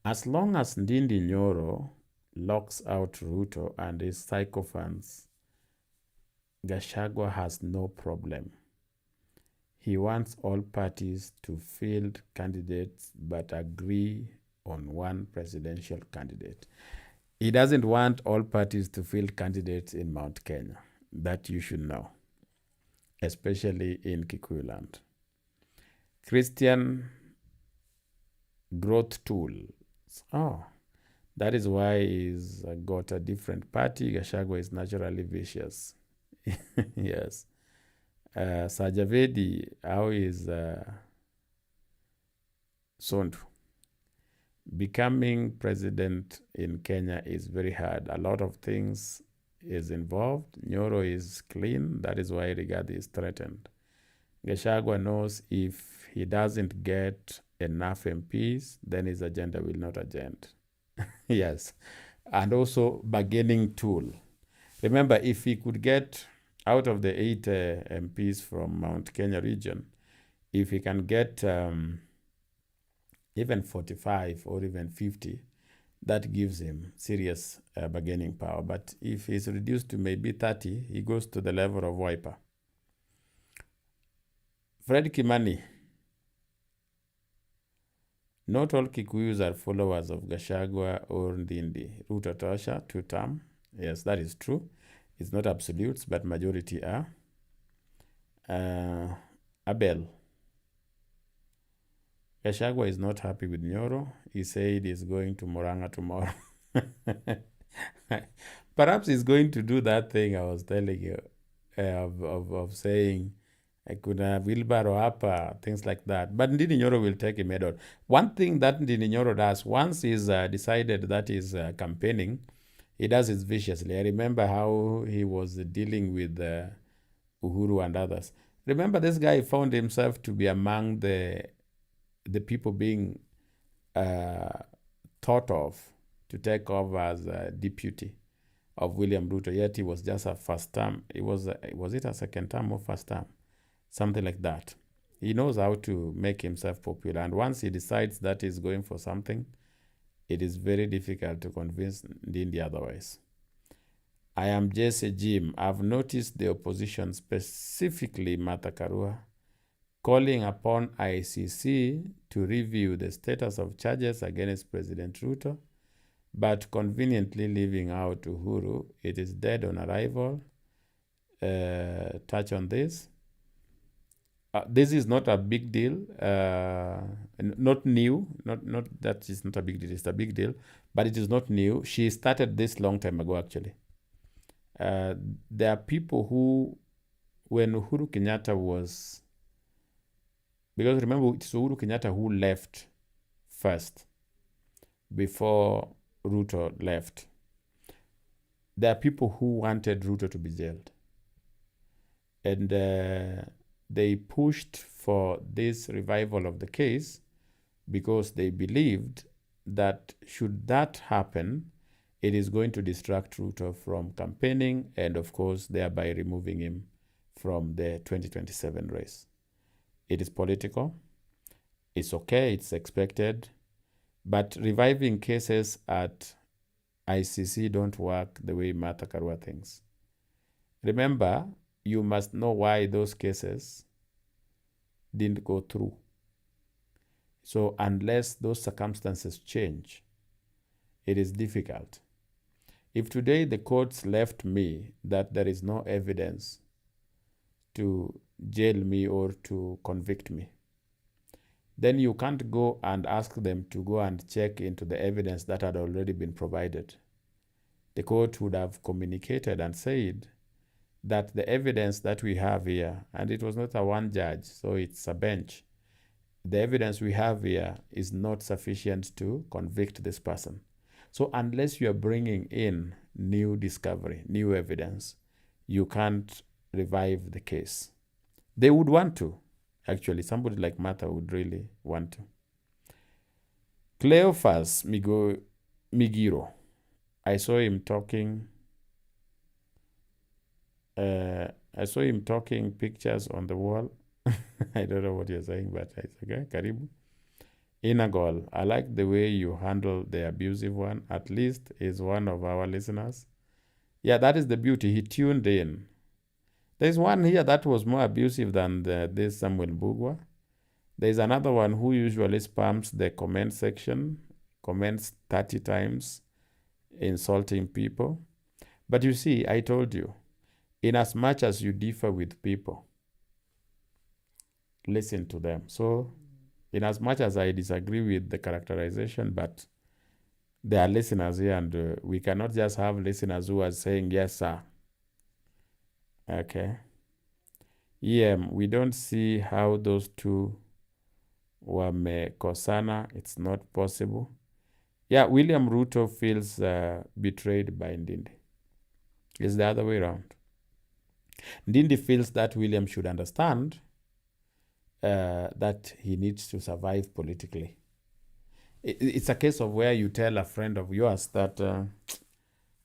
As long as Ndindi Nyoro locks out Ruto and his sycophants, Gachagua has no problem. He wants all parties to field candidates but agree on one presidential candidate. He doesn't want all parties to field candidates in Mount Kenya. That you should know, especially in Kikuyu land. Christian growth tools. Oh, that is why he's got a different party. Gachagua is naturally vicious. Yes. Sajavedi, how is Sondu? Becoming president in Kenya is very hard. A lot of things is involved. Nyoro is clean. That is why Rigathi is threatened. Gachagua knows if he doesn't get enough MPs, then his agenda will not agenda. Yes. And also bargaining tool. Remember, if he could get out of the 8 MPs from Mount Kenya region, if he can get even 45 or even 50, that gives him serious bargaining power. But if he's reduced to maybe 30, he goes to the level of Wiper. Fred Kimani. Not all Kikuyus are followers of Gachagua or Ndindi. Ruto Tosha, 2-term. Yes, that is true. It's not absolutes, but majority are. Abel. Gachagua is not happy with Nyoro. He said he's going to Moranga tomorrow. Perhaps he's going to do that thing I was telling you of saying, I could have wheelbarrow up, things like that. But Ndindi Nyoro will take him head on. One thing that Ndindi Nyoro does, once he's decided that he's campaigning, he does it viciously. I remember how he was dealing with Uhuru and others. Remember, this guy found himself to be among the people being thought of to take over as a deputy of William Ruto, yet he was just a first term. Was it a second term or first term? Something like that. He knows how to make himself popular. And once he decides that he's going for something, it is very difficult to convince Ndindi otherwise. I am Jesse Jim. I've noticed the opposition, specifically Martha Karua, calling upon ICC to review the status of charges against President Ruto, but conveniently leaving out Uhuru. It is dead on arrival. Touch on this. This is not a big deal, not new, not that it's not a big deal, it's a big deal, but it is not new. She started this long time ago, actually. There are people who, when Uhuru Kenyatta was, because remember, it's Uhuru Kenyatta who left first, before Ruto left. There are people who wanted Ruto to be jailed. And they pushed for this revival of the case because they believed that should that happen, it is going to distract Ruto from campaigning and, of course, thereby removing him from the 2027 race. It is political. It's okay. It's expected. But reviving cases at ICC don't work the way Martha Karua thinks. Remember, you must know why those cases didn't go through. So unless those circumstances change, it is difficult. If today the courts left me that there is no evidence to jail me or to convict me, then you can't go and ask them to go and check into the evidence that had already been provided. The court would have communicated and said that the evidence that we have here, and it was not a one judge, so it's a bench, the evidence we have here is not sufficient to convict this person. So unless you are bringing in new discovery, new evidence, you can't revive the case. They would want to. Actually, somebody like Martha would really want to. Cleophas Migiro. I saw him talking pictures on the wall. I don't know what you're saying, but it's okay. Karibu. Inagol, I like the way you handle the abusive one. At least is one of our listeners. Yeah, that is the beauty. He tuned in. There's one here that was more abusive than this Samuel Bugwa. There's another one who usually spams the comment section, comments 30 times. insulting people. But you see, I told you, in as much as you differ with people, listen to them. So, in as much as I disagree with the characterization, but there are listeners here, and we cannot just have listeners who are saying, yes, sir. Okay. We don't see how those two wamekosana. It's not possible. Yeah, William Ruto feels betrayed by Ndindi. It's the other way around. Ndindi feels that William should understand that he needs to survive politically. It's a case of where you tell a friend of yours that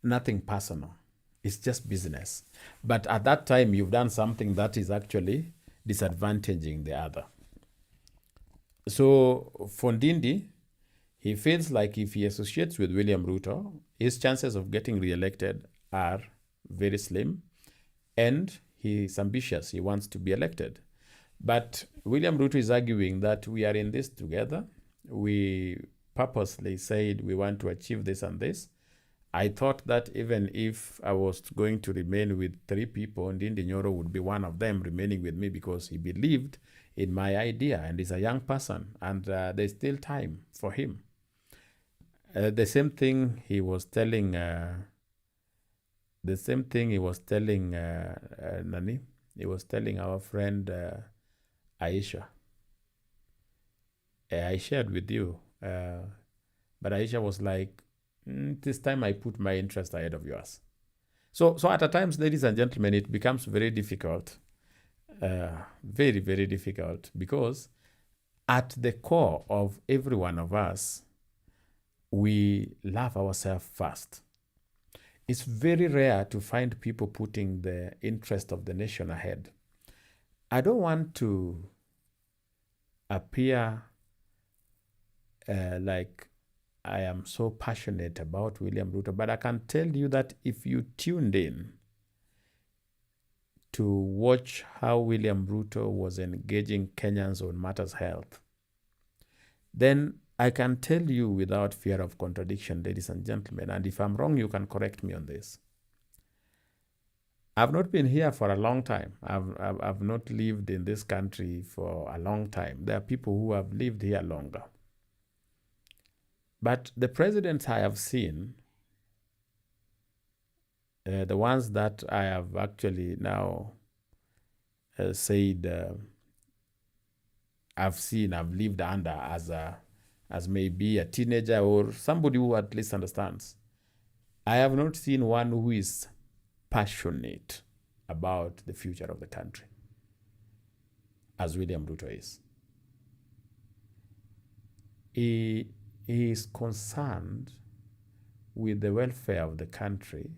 nothing personal, it's just business. But at that time, you've done something that is actually disadvantaging the other. So for Ndindi, he feels like if he associates with William Ruto, his chances of getting re-elected are very slim, and he's ambitious. He wants to be elected. But William Ruto is arguing that we are in this together. We purposely said we want to achieve this and this. I thought that even if I was going to remain with 3 people, Ndindi Nyoro would be one of them remaining with me because he believed in my idea and is a young person, and there's still time for him. The same thing he was telling Nani? He was telling our friend Aisha. I shared with you, but Aisha was like, this time I put my interest ahead of yours. So at times, ladies and gentlemen, it becomes very difficult, very, very difficult, because at the core of every one of us, we love ourselves first. It's very rare to find people putting the interest of the nation ahead. I don't want to appear like I am so passionate about William Ruto, but I can tell you that if you tuned in to watch how William Ruto was engaging Kenyans on matters health, then I can tell you without fear of contradiction, ladies and gentlemen, and if I'm wrong, you can correct me on this. I've not been here for a long time. I've not lived in this country for a long time. There are people who have lived here longer. But the presidents I have seen, the ones that I have actually now said I've lived under as maybe a teenager or somebody who at least understands, I have not seen one who is passionate about the future of the country as William Ruto is. He is concerned with the welfare of the country.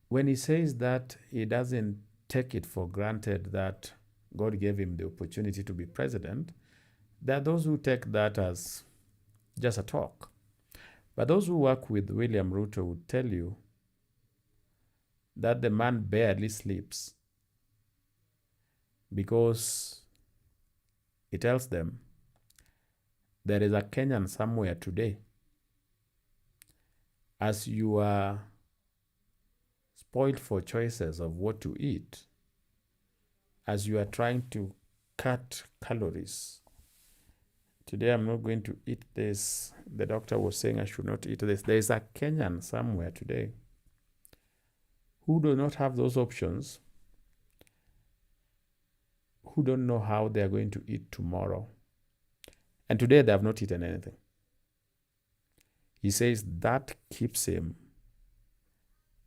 When he says that he doesn't take it for granted that God gave him the opportunity to be president, there are those who take that as just a talk. But those who work with William Ruto would tell you that the man barely sleeps, because he tells them there is a Kenyan somewhere today. As you are spoiled for choices of what to eat, as you are trying to cut calories, today I'm not going to eat this. The doctor was saying I should not eat this. There is a Kenyan somewhere today who do not have those options, who don't know how they are going to eat tomorrow. And today they have not eaten anything. He says that keeps him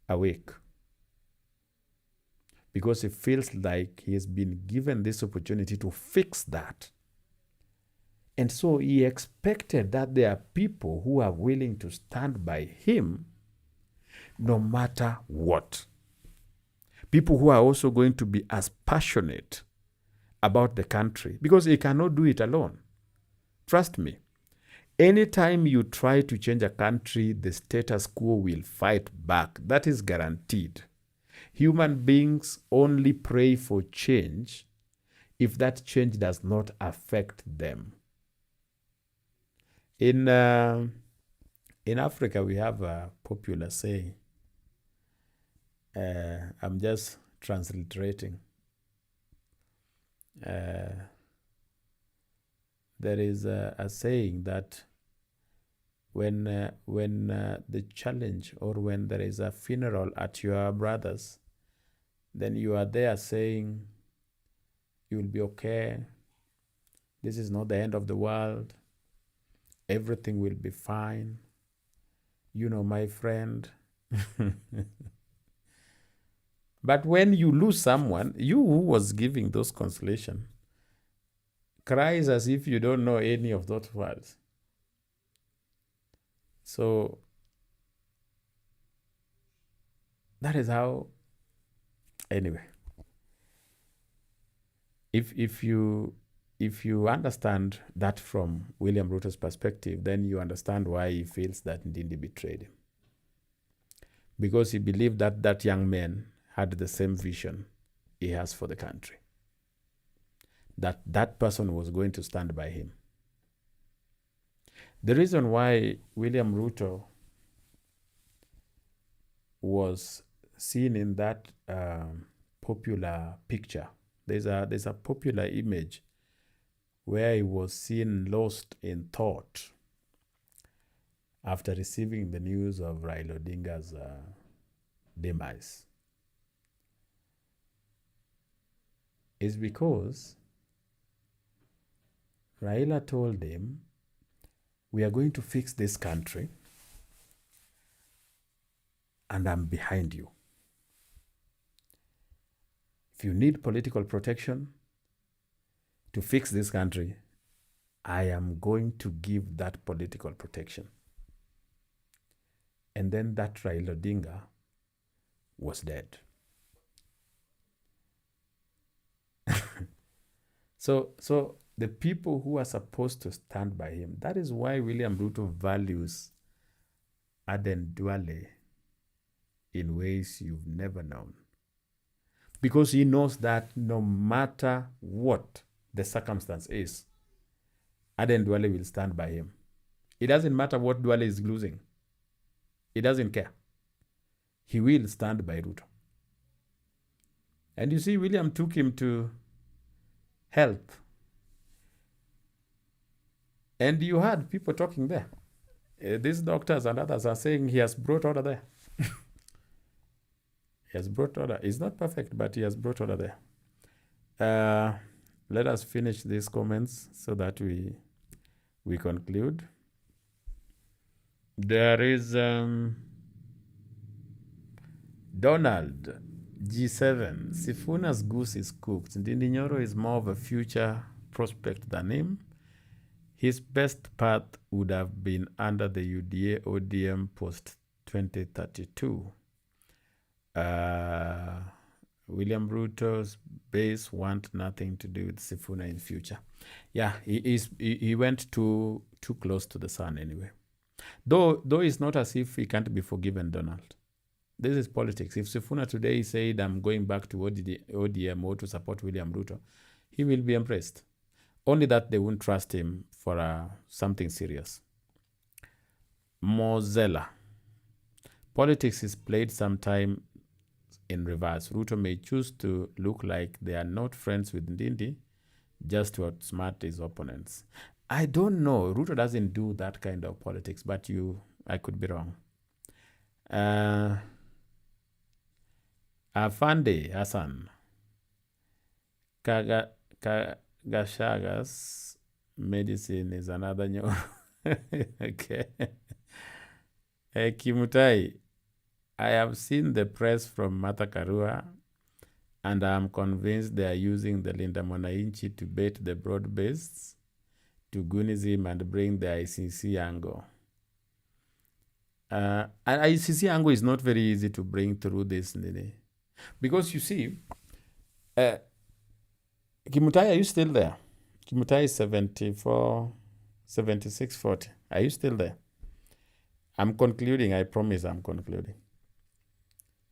awake, because he feels like he has been given this opportunity to fix that. And so he expected that there are people who are willing to stand by him no matter what. People who are also going to be as passionate about the country, because he cannot do it alone. Trust me, anytime you try to change a country, the status quo will fight back. That is guaranteed. Human beings only pray for change if that change does not affect them. In In Africa, we have a popular saying. I'm just transliterating. There is a saying that when the challenge, or when there is a funeral at your brother's, then you are there saying, you will be okay. This is not the end of the world. Everything will be fine. You know, my friend. But when you lose someone, you who was giving those consolation cries as if you don't know any of those words. So that is how, anyway, if you understand that from William Ruto's perspective, then you understand why he feels that Ndindi betrayed him. Because he believed that that young man had the same vision he has for the country. That person was going to stand by him. The reason why William Ruto was seen in that popular picture, there's a popular image where he was seen lost in thought after receiving the news of Raila Odinga's demise, is because Raila told him, we are going to fix this country and I'm behind you. If you need political protection to fix this country, I am going to give that political protection. And then that Raila Odinga was dead. So the people who are supposed to stand by him, that is why William Ruto values Aden Duale in ways you've never known. Because he knows that no matter what the circumstance is, Aden Duale will stand by him. It doesn't matter what Duale is losing. He doesn't care. He will stand by Ruto. And you see, William took him to health. And you heard people talking there. These doctors and others are saying he has brought order there. He has brought order. It's not perfect, but he has brought order there. Let us finish these comments so that we conclude. There is Donald G7. Sifuna's goose is cooked. Ndindi Nyoro is more of a future prospect than him. His best path would have been under the UDA ODM post 2032. William Ruto's base want nothing to do with Sifuna in future. Yeah, he went too close to the sun anyway. Though it's not as if he can't be forgiven, Donald. This is politics. If Sifuna today said, I'm going back to ODM or to support William Ruto, he will be impressed. Only that they won't trust him for something serious. Mozella. Politics is played sometime in reverse. Ruto may choose to look like they are not friends with Ndindi just to outsmart his opponents. I don't know. Ruto doesn't do that kind of politics, but I could be wrong. Afande Hassan. Gachaga's medicine is another Nyoro. Okay. Kimutai. I have seen the press from Martha Karua, and I am convinced they are using the Linda Mwananchi to bait the broad-based to Gunism and bring the ICC angle. And ICC angle is not very easy to bring through this, because you see, Kimutai, are you still there? Kimutai is 76-40. Are you still there? I'm concluding. I promise I'm concluding.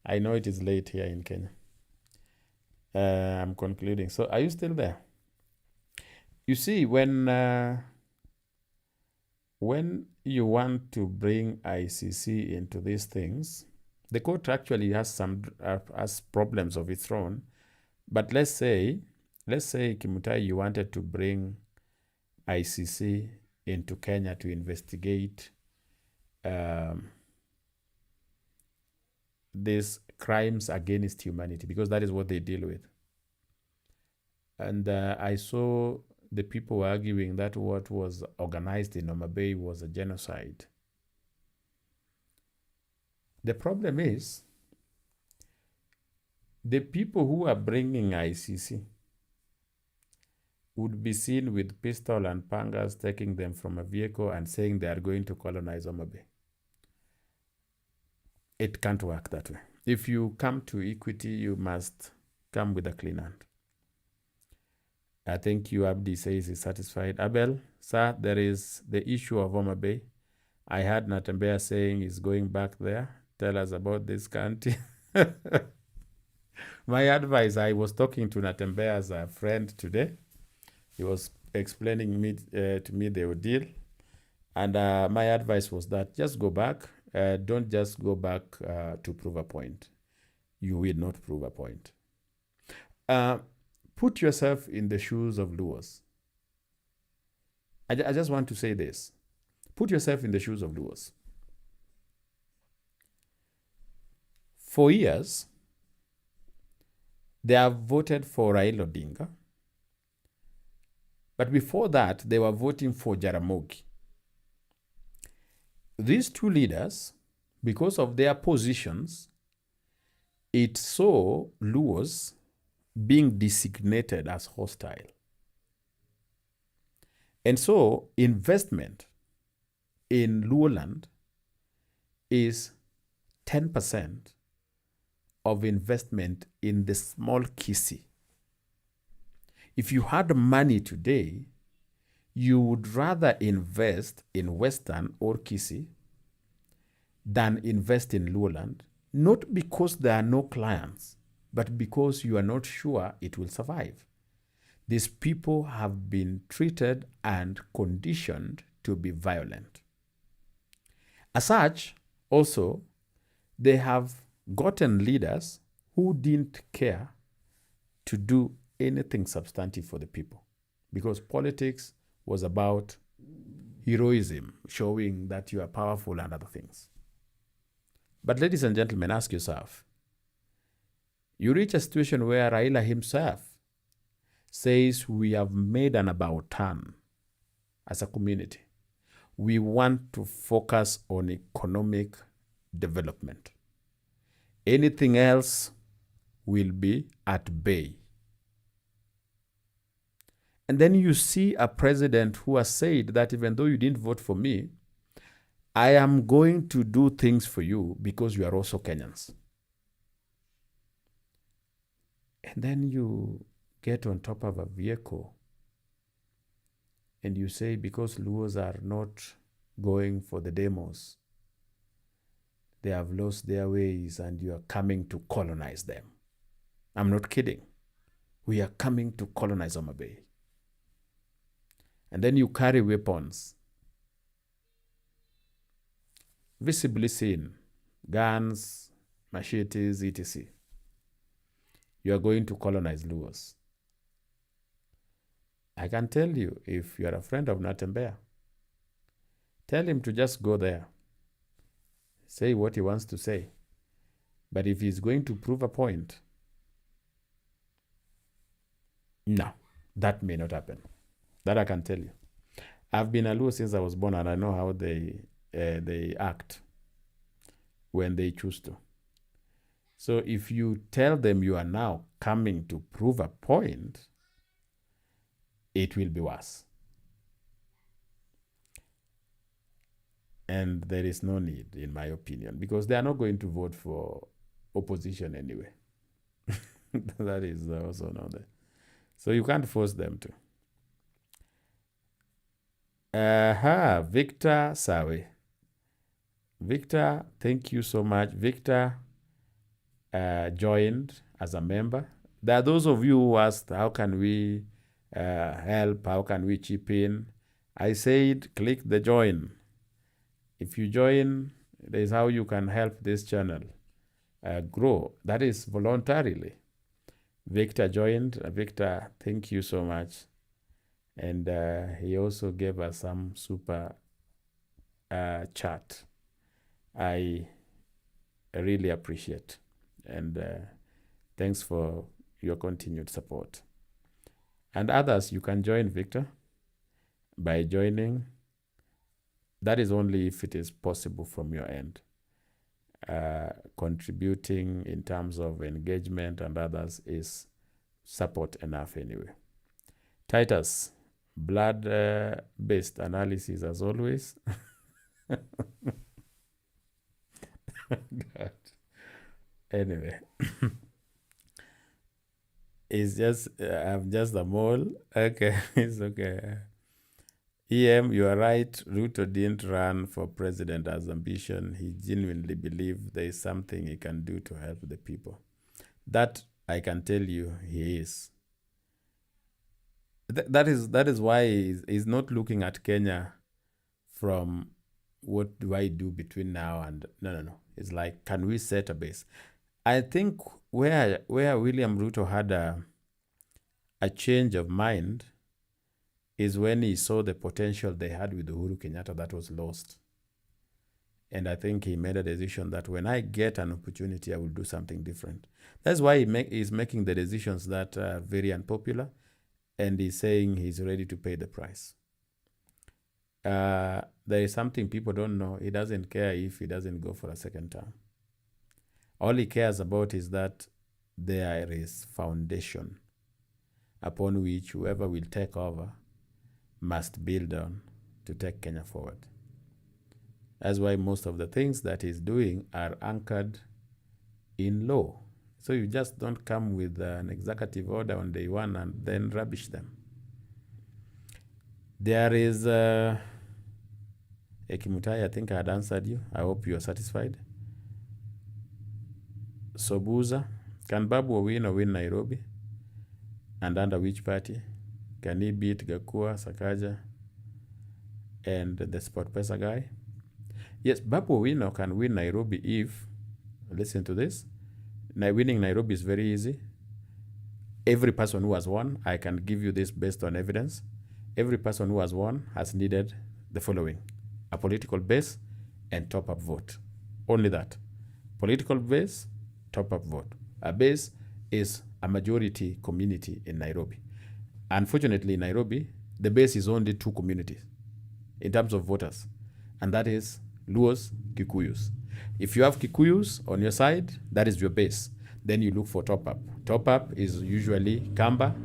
I know it is late here in Kenya. I'm concluding. So are you still there? You see, when when you want to bring ICC into these things, the court actually has problems of its own. But let's say Kimutai, you wanted to bring ICC into Kenya to investigate these crimes against humanity, because that is what they deal with. And I saw the people arguing that what was organized in Homa Bay was a genocide. The problem is the people who are bringing ICC would be seen with pistol and pangas taking them from a vehicle and saying they are going to colonize Homa Bay. It can't work that way. If you come to equity, you must come with a clean hand. I think you, Abdi, says is satisfied. Abel, sir, there is the issue of Homa Bay. I heard Natembeya saying he's going back there. Tell us about this country. My advice, I was talking to Natembeya as a friend today. He was explaining to me the ordeal. And my advice was that just go back. Don't just go back to prove a point. You will not prove a point. Put yourself in the shoes of Luos. I just want to say this. Put yourself in the shoes of Luos. For years, they have voted for Raila Odinga. But before that, they were voting for Jaramogi. These two leaders, because of their positions, it saw Luos being designated as hostile. And so investment in Luoland is 10% of investment in the small Kisii. If you had money today, you would rather invest in Western or Kisii than invest in Luoland, not because there are no clients, but because you are not sure it will survive. These people have been treated and conditioned to be violent. As such, also, they have gotten leaders who didn't care to do anything substantive for the people, because politics was about heroism, showing that you are powerful and other things. But ladies and gentlemen, ask yourself, you reach a situation where Raila himself says we have made an about turn as a community. We want to focus on economic development. Anything else will be at bay. And then you see a president who has said that even though you didn't vote for me, I am going to do things for you because you are also Kenyans. And then you get on top of a vehicle and you say, because Luos are not going for the demos, they have lost their ways and you are coming to colonize them. I'm not kidding. We are coming to colonize Homa Bay. And then you carry weapons, visibly seen, guns, machetes, etc. You are going to colonize Luos. I can tell you, if you are a friend of Natembeya, tell him to just go there. Say what he wants to say. But if he's going to prove a point, no, that may not happen. That I can tell you. I've been a Luo since I was born, and I know how they act when they choose to. So if you tell them you are now coming to prove a point, it will be worse. And there is no need, in my opinion, because they are not going to vote for opposition anyway. That is also not there. So you can't force them to. Victor Sawe. Victor, thank you so much. Victor joined as a member. There are those of you who asked, how can we help? How can we chip in? I said click the join. If you join, there is how you can help this channel grow. That is voluntarily. Victor joined. Victor, thank you so much. And he also gave us some super chat. I really appreciate. And thanks for your continued support. And others, you can join Victor by joining. That is only if it is possible from your end. Contributing in terms of engagement and others is support enough anyway. Titus, blood-based analysis as always. God. Anyway, it's just I'm just a mole. Okay, it's okay. EM, you are right. Ruto didn't run for president as ambition. He genuinely believed there is something he can do to help the people. That I can tell you he is. That is why he's not looking at Kenya from what do I do between now and no. It's like, can we set a base? I think where William Ruto had a change of mind is when he saw the potential they had with Uhuru Kenyatta that was lost. And I think he made a decision that when I get an opportunity, I will do something different. That's why he's making the decisions that are very unpopular, and he's saying he's ready to pay the price. There is something people don't know. He doesn't care if he doesn't go for a second term. All he cares about is that there is foundation upon which whoever will take over must build on to take Kenya forward. That's why most of the things that he's doing are anchored in law. So you just don't come with an executive order on day one and then rubbish them. There is Ekimutai, I think I had answered you. I hope you are satisfied. Sobuza, can Babu Owino win Nairobi? And under which party? Can he beat Gachagua, Sakaja, and the SportPesa guy? Yes, Babu Owino can win Nairobi if, listen to this, winning Nairobi is very easy. Every person who has won, I can give you this based on evidence. Every person who has won has needed the following: a political base and top-up vote. Only that. Political base, top-up vote. A base is a majority community in Nairobi. Unfortunately, in Nairobi, the base is only two communities in terms of voters, and that is Luos, Kikuyus. If you have Kikuyus on your side, that is your base. Then you look for top-up. Top-up is usually Kamba,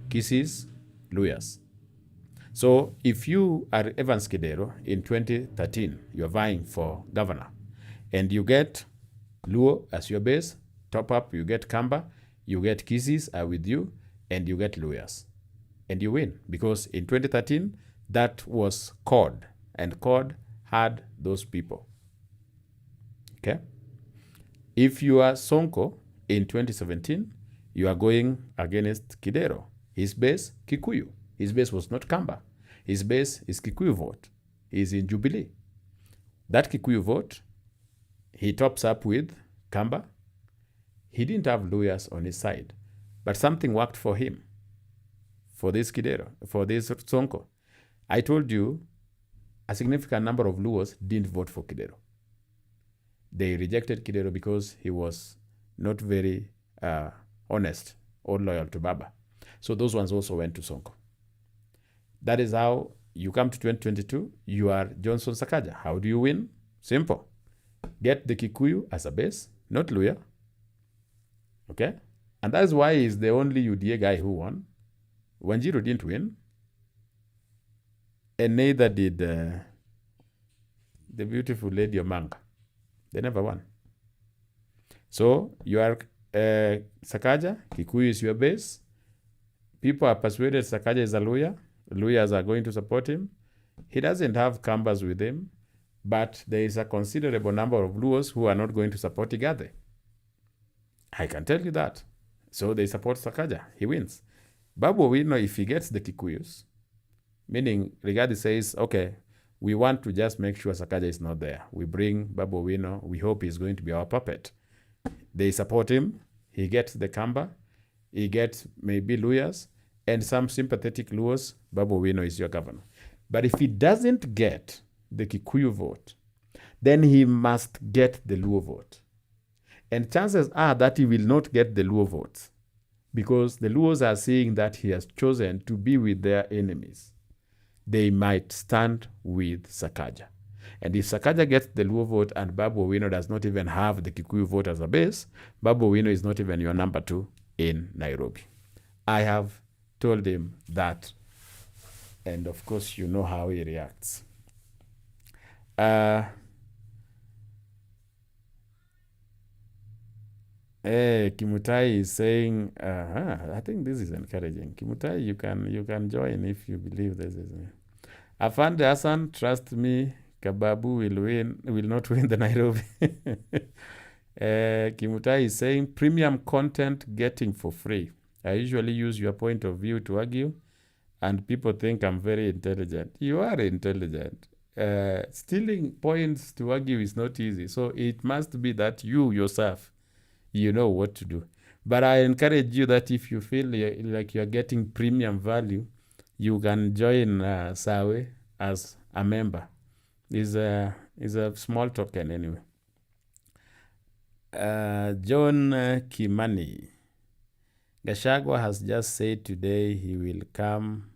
Kisses, Luyas. So if you are Evans Kidero in 2013, you're vying for governor, and you get Luo as your base, top-up, you get Kamba, you get Kisses are with you, and you get Luyas. And you win, because in 2013, that was CORD, and CORD had those people. Okay? If you are Sonko in 2017, you are going against Kidero. His base, Kikuyu. His base was not Kamba. His base is Kikuyu vote. He's in Jubilee. That Kikuyu vote, he tops up with Kamba. He didn't have Luyas on his side, but something worked for him. For this Kidero, for this Sonko. I told you a significant number of Luos didn't vote for Kidero. They rejected Kidero because he was not very honest or loyal to Baba. So those ones also went to Sonko. That is how you come to 2022. You are Johnson Sakaja. How do you win? Simple. Get the Kikuyu as a base, not Luya. Okay? And that's why he's the only UDA guy who won. Wanjiru didn't win, and neither did the beautiful lady Omanga. They never won. So you are Sakaja, Kikuyu is your base. People are persuaded Sakaja is a Luya. Luyas are going to support him. He doesn't have Kambas with him, but there is a considerable number of Luos who are not going to support Rigathi. I can tell you that. So they support Sakaja. He wins. Babu Owino, if he gets the Kikuyus, Meaning, Rigathi says, okay, we want to just make sure Sakaja is not there. We bring Babu Owino. We hope he's going to be our puppet. They support him. He gets the Kamba. He gets maybe Luyas and some sympathetic Luos. Babu Owino is your governor. But if he doesn't get the Kikuyu vote, then he must get the Luo vote. And chances are that he will not get the Luo votes because the Luos are seeing that he has chosen to be with their enemies. They might stand with Sakaja. And if Sakaja gets the Luo vote and Babu Owino does not even have the Kikuyu vote as a base, Babu Owino is not even your number 2 in Nairobi. I have told him that. And of course, you know how he reacts. Kimutai is saying, I think this is encouraging. Kimutai, you can join if you believe this is me. Afande Hassan, trust me, Kababu will not win the Nairobi. Kimutai is saying, premium content getting for free. I usually use your point of view to argue, and people think I'm very intelligent. You are intelligent. Stealing points to argue is not easy. So it must be that you yourself, you know what to do. But I encourage you that if you feel like you're getting premium value, you can join Sawe as a member. Is a small token anyway. John Kimani. Gachagua has just said today he will come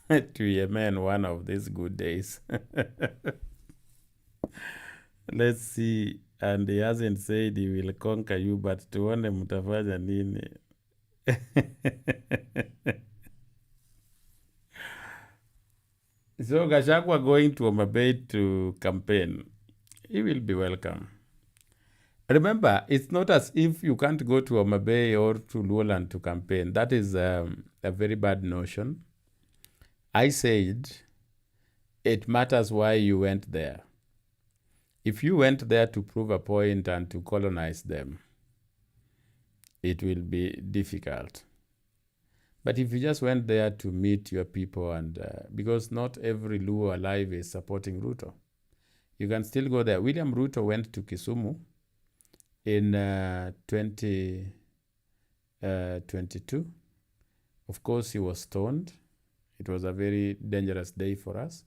to Yemen one of these good days. Let's see. And he hasn't said he will conquer you, but tuone mtafanya nini. So Gachagua going to Omabay to campaign. He will be welcome. Remember, it's not as if you can't go to Omabay or to Luoland to campaign. That is a very bad notion. I said it matters why you went there. If you went there to prove a point and to colonize them, it will be difficult. But if you just went there to meet your people, and because not every Luo alive is supporting Ruto, you can still go there. William Ruto went to Kisumu in 2022. Of course, he was stoned. It was a very dangerous day for us.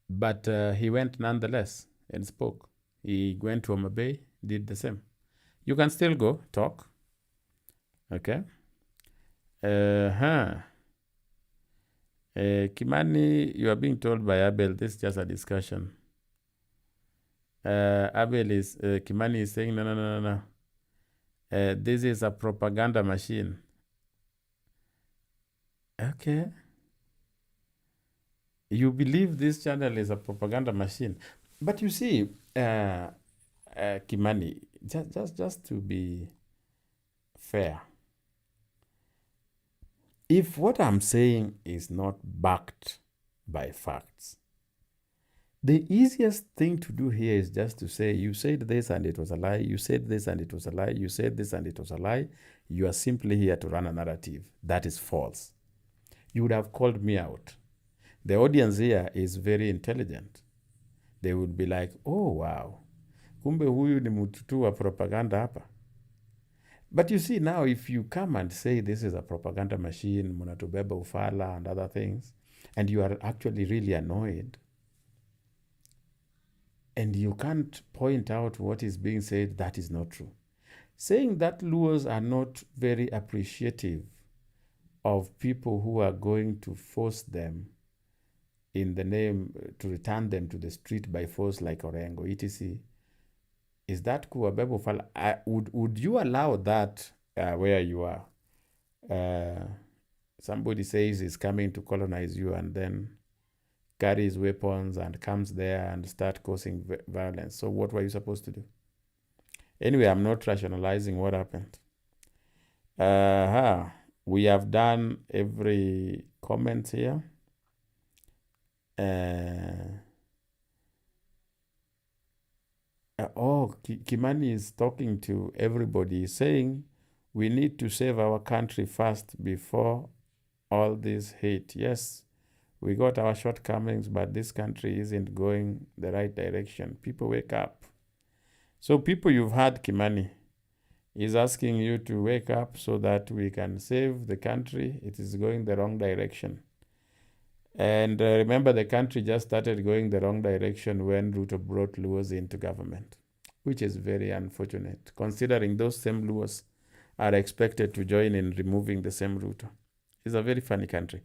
But he went nonetheless and spoke. He went to Omabay, did the same. You can still go, talk. Okay? Kimani, you are being told by Abel, this is just a discussion. Kimani is saying, no. This is a propaganda machine. Okay. You believe this channel is a propaganda machine. But you see, Kimani, just to be fair, if what I'm saying is not backed by facts, the easiest thing to do here is just to say, you said this and it was a lie, you said this and it was a lie, you said this and it was a lie. You are simply here to run a narrative. That is false. You would have called me out. The audience here is very intelligent. They would be like, oh, wow. Kumbe huyu ni mtu wa propaganda hapa. But you see now, if you come and say this is a propaganda machine, munatubeba ufala and other things, and you are actually really annoyed, and you can't point out what is being said, that is not true. Saying that Luos are not very appreciative of people who are going to force them in the name, to return them to the street by force like Orengo, etc. Is that kuwabeba ufala? Would you allow that where you are? Somebody says he's coming to colonize you and then carries weapons and comes there and start causing violence. So what were you supposed to do? Anyway, I'm not rationalizing what happened. We have done every comment here. Kimani is talking to everybody, saying we need to save our country first before all this hate. Yes, We got our shortcomings, but this country isn't going the right direction. People, wake up. So people, you've had Kimani is asking you to wake up so that we can save the country. It is going the wrong direction. And remember, the country just started going the wrong direction when Ruto brought Luos into government, which is very unfortunate, considering those same Luos are expected to join in removing the same Ruto. It's a very funny country.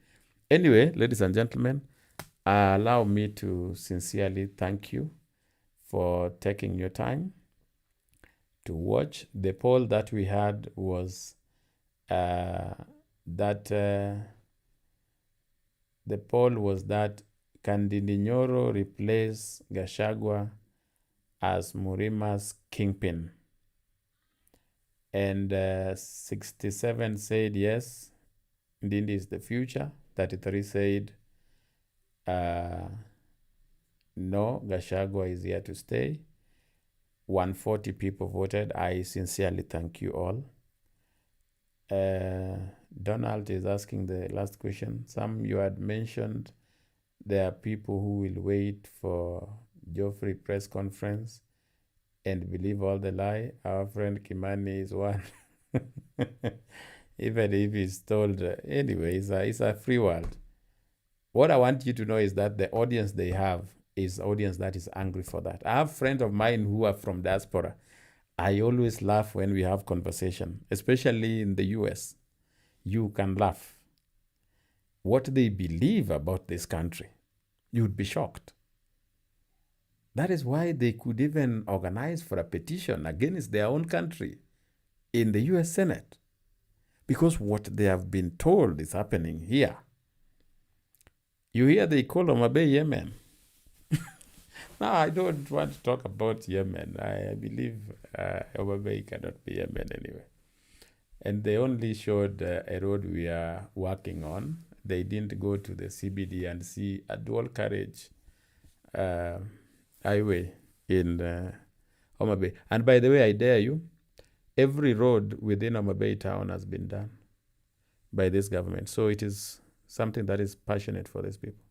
Anyway, ladies and gentlemen, allow me to sincerely thank you for taking your time to watch. The poll that we had was the poll was that can Ndindi Nyoro replace Gachagua as Murima's kingpin? And 67 said yes, Ndindi is the future. 33 said no, Gachagua is here to stay. 140 people voted. I sincerely thank you all. Donald is asking the last question. Some you had mentioned there are people who will wait for Geoffrey press conference and believe all the lie. Our friend Kimani is one. Even if he's told, anyway, it's a free world. What I want you to know is that the audience they have is audience that is angry for that. I have friends of mine who are from diaspora. I always laugh when we have conversation, especially in the US. You can laugh. What they believe about this country, you'd be shocked. That is why they could even organize for a petition against their own country in the US Senate. Because what they have been told is happening here. You hear they call Omabe Yemen. No, I don't want to talk about Yemen. I believe Omabe cannot be Yemen anyway. And they only showed a road we are working on. They didn't go to the CBD and see a dual carriage highway in Homa Bay. And by the way, I dare you, every road within Homa Bay town has been done by this government. So it is something that is passionate for these people.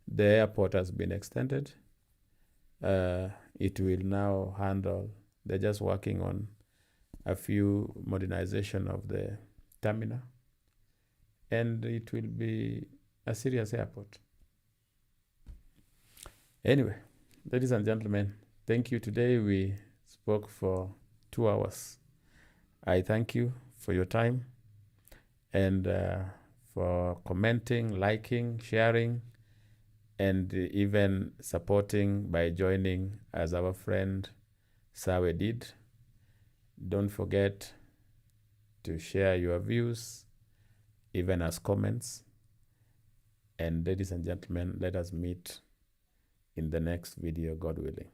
The airport has been extended. It will now handle, they're just working on a few modernization of the terminal. And it will be a serious airport. Anyway, ladies and gentlemen, thank you. Today we spoke for 2 hours. I thank you for your time and for commenting, liking, sharing, and even supporting by joining as our friend Sawe did. Don't forget to share your views, even as comments. And ladies and gentlemen, let us meet in the next video, God willing.